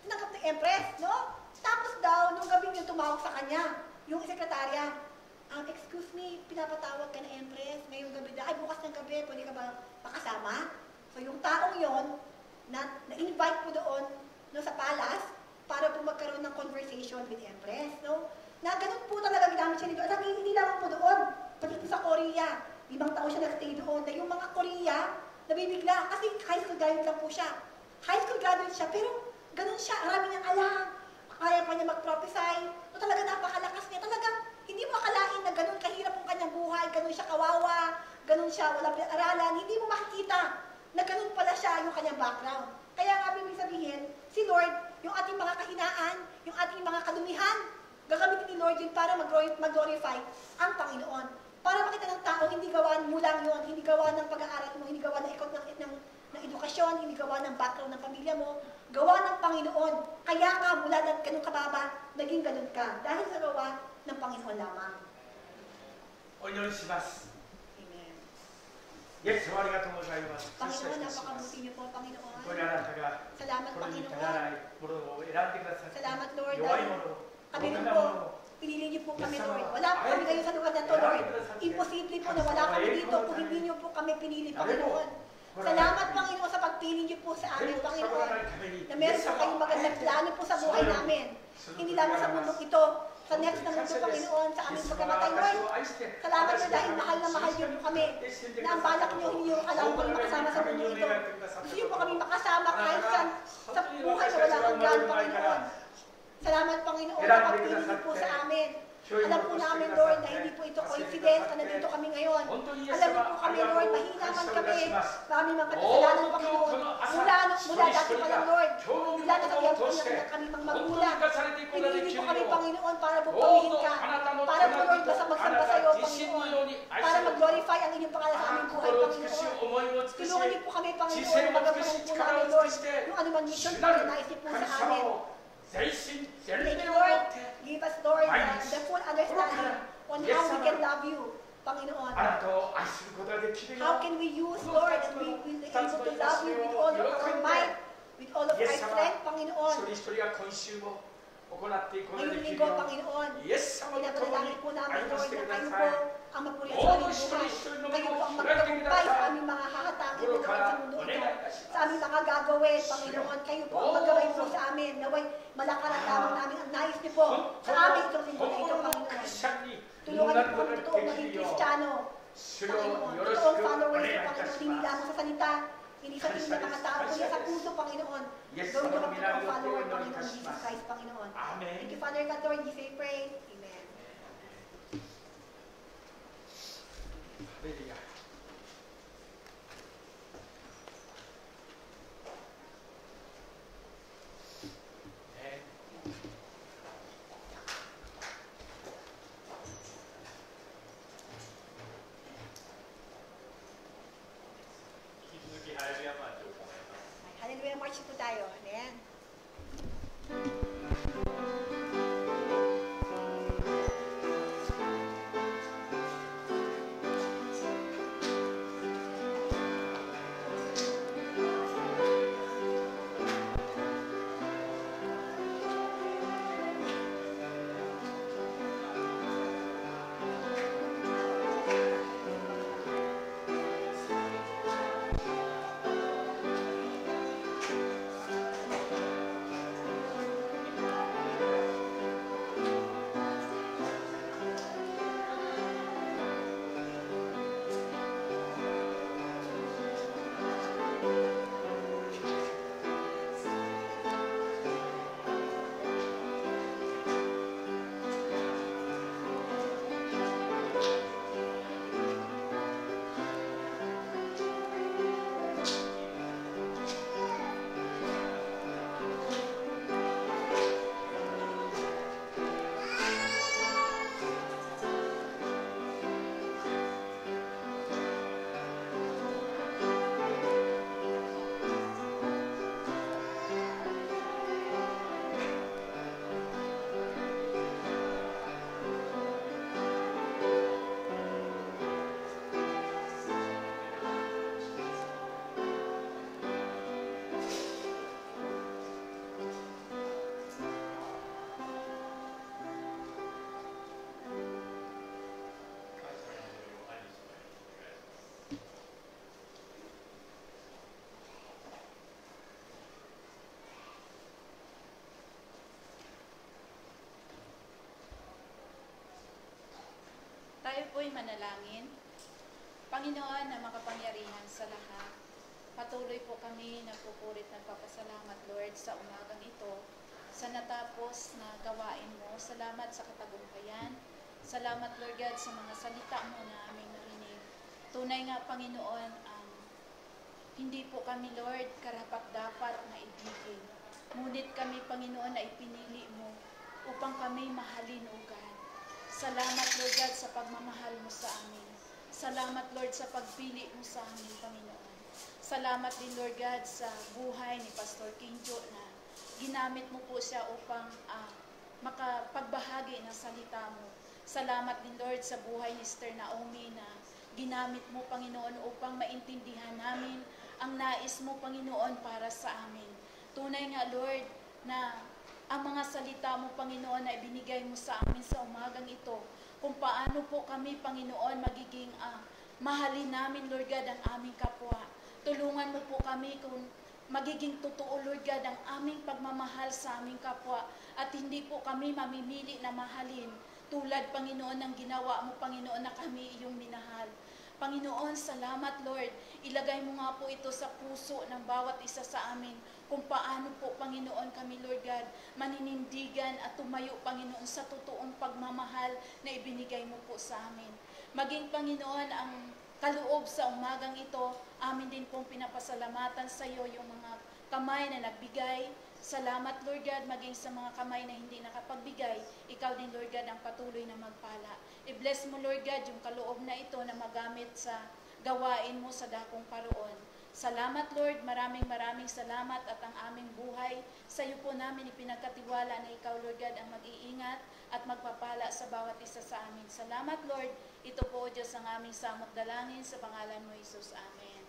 Speaker 4: tinanggap ng Empress, no? Tapos daw, nung gabi yung tumawag sa kanya, yung sekretarya, excuse me, pinapatawag ka na Empress, ngayong gabi na, ay bukas ng gabi, pwede ka ba makasama? So yung taong yon na-invite po doon no, sa palace para po magkaroon ng conversation with Empress, no? Na ganun po talaga ginamit siya nito. At hindi lamang po doon, pati po sa Korea, 5 taon siya nag-stay doon, na yung mga Korea, nabibigla, kasi high school graduate lang po siya. High school graduate siya, pero ganun siya, marami niyang alam, kaya pa niya mag-prophesy, no, talaga napakalakas niya, talagang hindi mo akalain na ganun kahirap ang kanyang buhay, ganun siya kawawa, ganun siya walang pinag-aralan, hindi mo makikita na ganun pala siya yung kanyang background. Kaya nga ibig sabihin, si Lord, yung ating mga kahinaan, yung ating mga kadumihan, gagamitin ni Lord yun para mag-glorify ang Panginoon. Para makita ng tao, hindi gawa mo lang yun, hindi gawa ng pag-aaral mo, hindi gawa ng edukasyon, hindi gawa ng background ng pamilya mo, gawa ng Panginoon. Kaya nga mula ng ganun kababa, naging ganun ka. Dahil sa gawa ng Panginoon lamang.
Speaker 5: Amen.
Speaker 4: Yes, Panginoon, napakabuti niyo po, Panginoon. Salamat, Panginoon. Salamat, Lord. Kami rin po, pinili niyo po kami, Lord. Wala po kami ngayon sa lugar na to, Lord. Imposible po na wala kami dito kung hindi niyo po kami pinili, Panginoon. Salamat, Panginoon, sa pagpili niyo po sa amin, Panginoon. Na meron po kayong magandang plano po sa buhay namin. Hindi lamang sa mundong ito, sa next na mundo, Panginoon, sa aming pagkamatay, Lord. Salamat na dahil mahal na mahal niyo po kami. Na ang balak niyo, hindi niyo alam kung makasama sa mundo ito. Gusto niyo po kami makasama kahit sa buhay na walang hanggan, Panginoon. Salamat, Panginoon, sa pagpili niyo po sa amin. Alam po namin, Lord, na hindi po ito coincidence na nandito kami ngayon. Alam niyo po kami, Lord, mahinaman kami. Marami mga kasalanan, Panginoon. Mula dati pa lang, Lord. Mula na kami po na kami mga magulang. Pinili po kami, Panginoon, para bupulihin ka. Para po, Lord, basta magsamba sa iyo, Panginoon. Para mag-glorify ang inyong pangalan sa aming buhay, Panginoon. Tulungan niyo po kami, Panginoon, magagamang po namin, Lord. Yung anumang mission po na naisip po sa amin. Thank you, Lord. Give us, Lord, the full understanding on how we can love you, Panginoon. How can we use, Lord, and we will be able to love you with all of our might, with all of our strength, Panginoon. Ngayong linggo, Panginoon, pinapanalangin po namin, Lord, na kayo po ang magpuri sa aming buhay. Kayo po ang magtagumpay sa aming mga hahatangin na naman sa mundo ito. Sa kami makagagawin, Panginoon. Kayo po ang magawin po sa amin. Naway malakaran lamang namin ang nais niyo po sa amin itong linggo na ito, Panginoon. Tulungan niyo po ang totoong maging Kristiyano. Panginoon, totoong followers niyo, Panginoon. Hindi lamang sa salita, hindi sa tingin ng mga tao, kundi sa puso, Panginoon. Gawin niyo ang totoong follower, Panginoon, Jesus Christ, Panginoon. Thank you, Father God, Lord. Jesus, we pray. Amen.
Speaker 5: Hallelujah.
Speaker 4: Hallelujah, march po tayo. Amen.
Speaker 6: Tayo po'y manalangin. Panginoon na makapangyarihan sa lahat, patuloy po kami nagpupurit ng papasalamat, Lord, sa umagang ito, sa natapos na gawain mo. Salamat sa katagumpayan. Salamat, Lord God, sa mga salita mo na aming narinig. Tunay nga, Panginoon, hindi po kami, Lord, karapat-dapat na ibigin. Ngunit kami, Panginoon, na ipinili mo upang kami mahalin, O God. Salamat, Lord God, sa pagmamahal mo sa amin. Salamat, Lord, sa pagpili mo sa amin, Panginoon. Salamat din, Lord God, sa buhay ni Pastor Kinjo na ginamit mo po siya upang makapagbahagi ng salita mo. Salamat din, Lord, sa buhay ni Sister Naomi na ginamit mo, Panginoon, upang maintindihan namin ang nais mo, Panginoon, para sa amin. Tunay nga, Lord, na ang mga salita mo, Panginoon, na ibinigay mo sa amin sa umagang ito, kung paano po kami, Panginoon, magiging mahalin namin, Lord God, ang aming kapwa. Tulungan mo po kami kung magiging totoo, Lord God, ang aming pagmamahal sa aming kapwa at hindi po kami mamimili na mahalin tulad, Panginoon, ng ginawa mo, Panginoon, na kami iyong minahal. Panginoon, salamat, Lord. Ilagay mo nga po ito sa puso ng bawat isa sa amin kung paano po, Panginoon, kami, Lord God, maninindigan at tumayo, Panginoon, sa totoong pagmamahal na ibinigay mo po sa amin. Maging, Panginoon, ang kaloob sa umagang ito, amin din pong pinapasalamatan sa iyo yung mga kamay na nagbigay. Salamat, Lord God, maging sa mga kamay na hindi nakapagbigay. Ikaw din, Lord God, ang patuloy na magpala. I-bless mo, Lord God, yung kaloob na ito na magamit sa gawain mo sa dakong paroon. Salamat, Lord, maraming salamat at ang aming buhay sa iyo po namin ipinagkatiwala na ikaw, Lord God, ang mag-iingat at magpapala sa bawat isa sa amin. Salamat, Lord. Ito po, Diyos, ang aming samot dalangin sa pangalan mo, Jesus. Amen.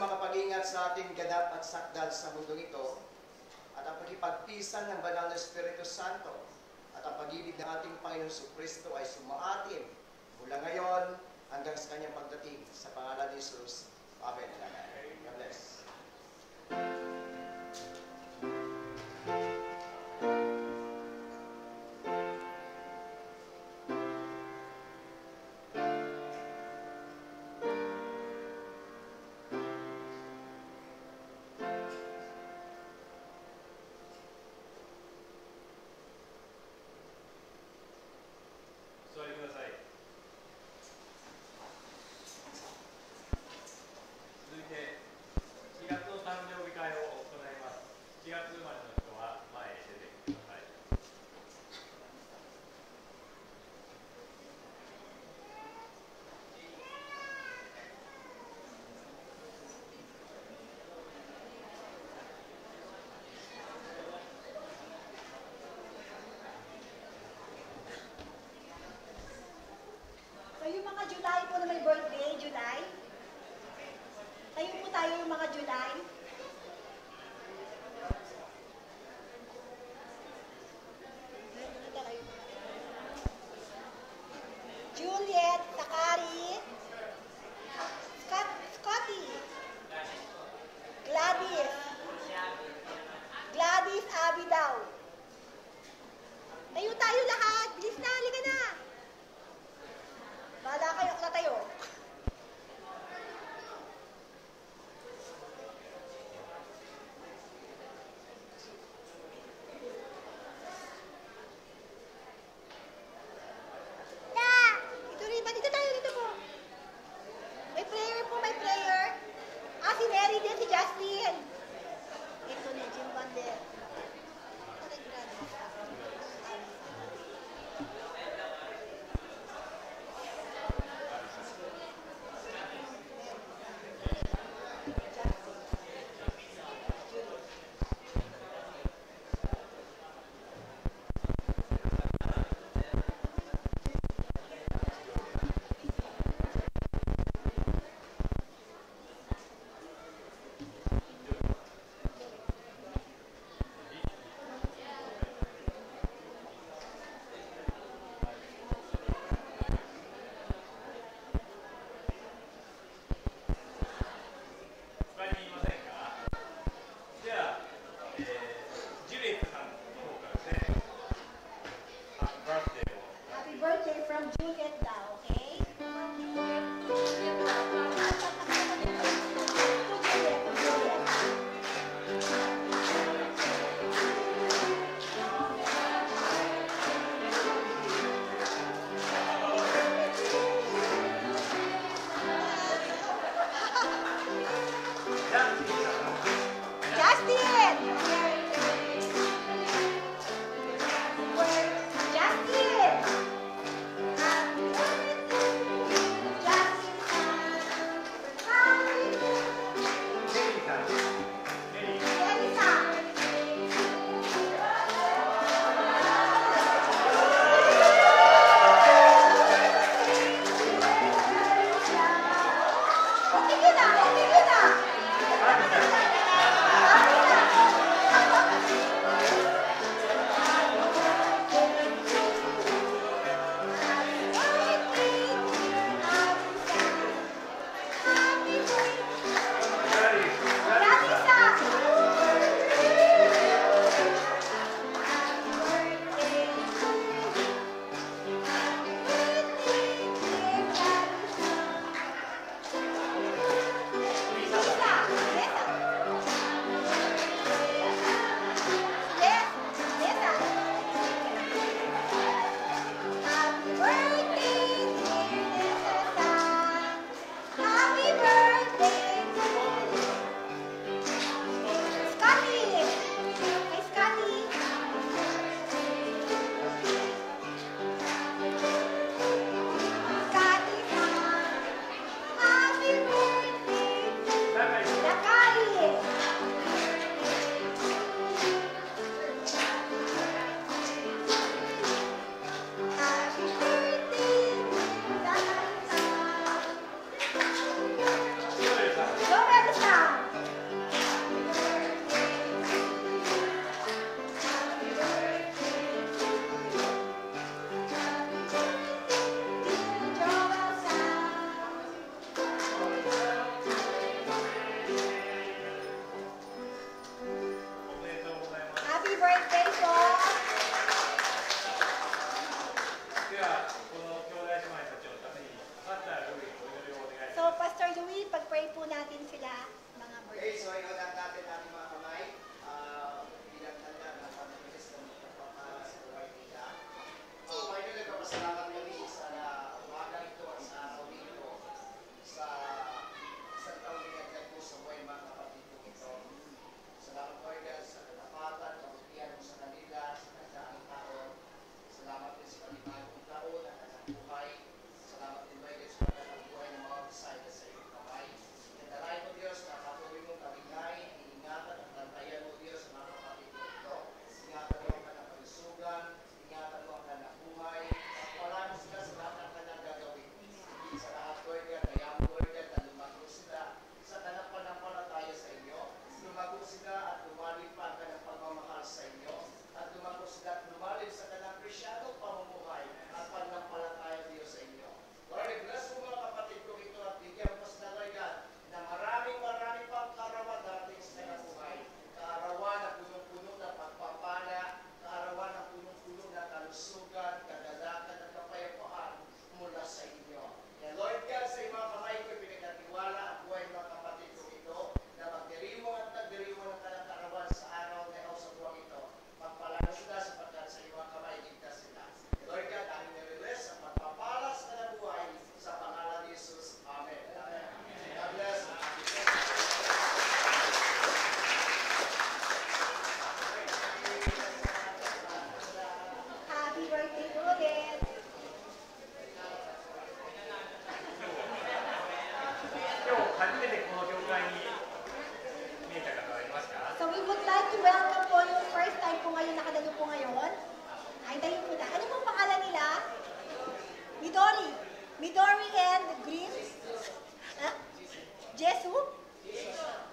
Speaker 7: makapag-ingat sa ating ganap at sakdal sa mundong ito, at ang pagkipagpisan ng Banal na Espiritu Santo at ang pag-ibig ng ating Panginoon Jesucristo ay sumaatin mula ngayon hanggang sa kanyang pagdating sa pangalan ni Jesus. Amen. God bless.
Speaker 4: So yung mga July po na may birthday, July. Tayo po tayo yung mga July. Juliet, Sakari, Scotty, Gladys Abidaw. Tayo tayo lahat. Bilis na, halika na. Bala kayo na tayo. Ito rin ba? Dito tayo, dito po. May prayer po, may prayer. Ah, si Mary din, si Justin. Ito na, Jim Bander. Happy birthday from Juliet daw, okay? Justin! Okay na.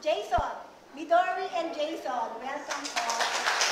Speaker 4: Jason, Midori and Jason, welcome po.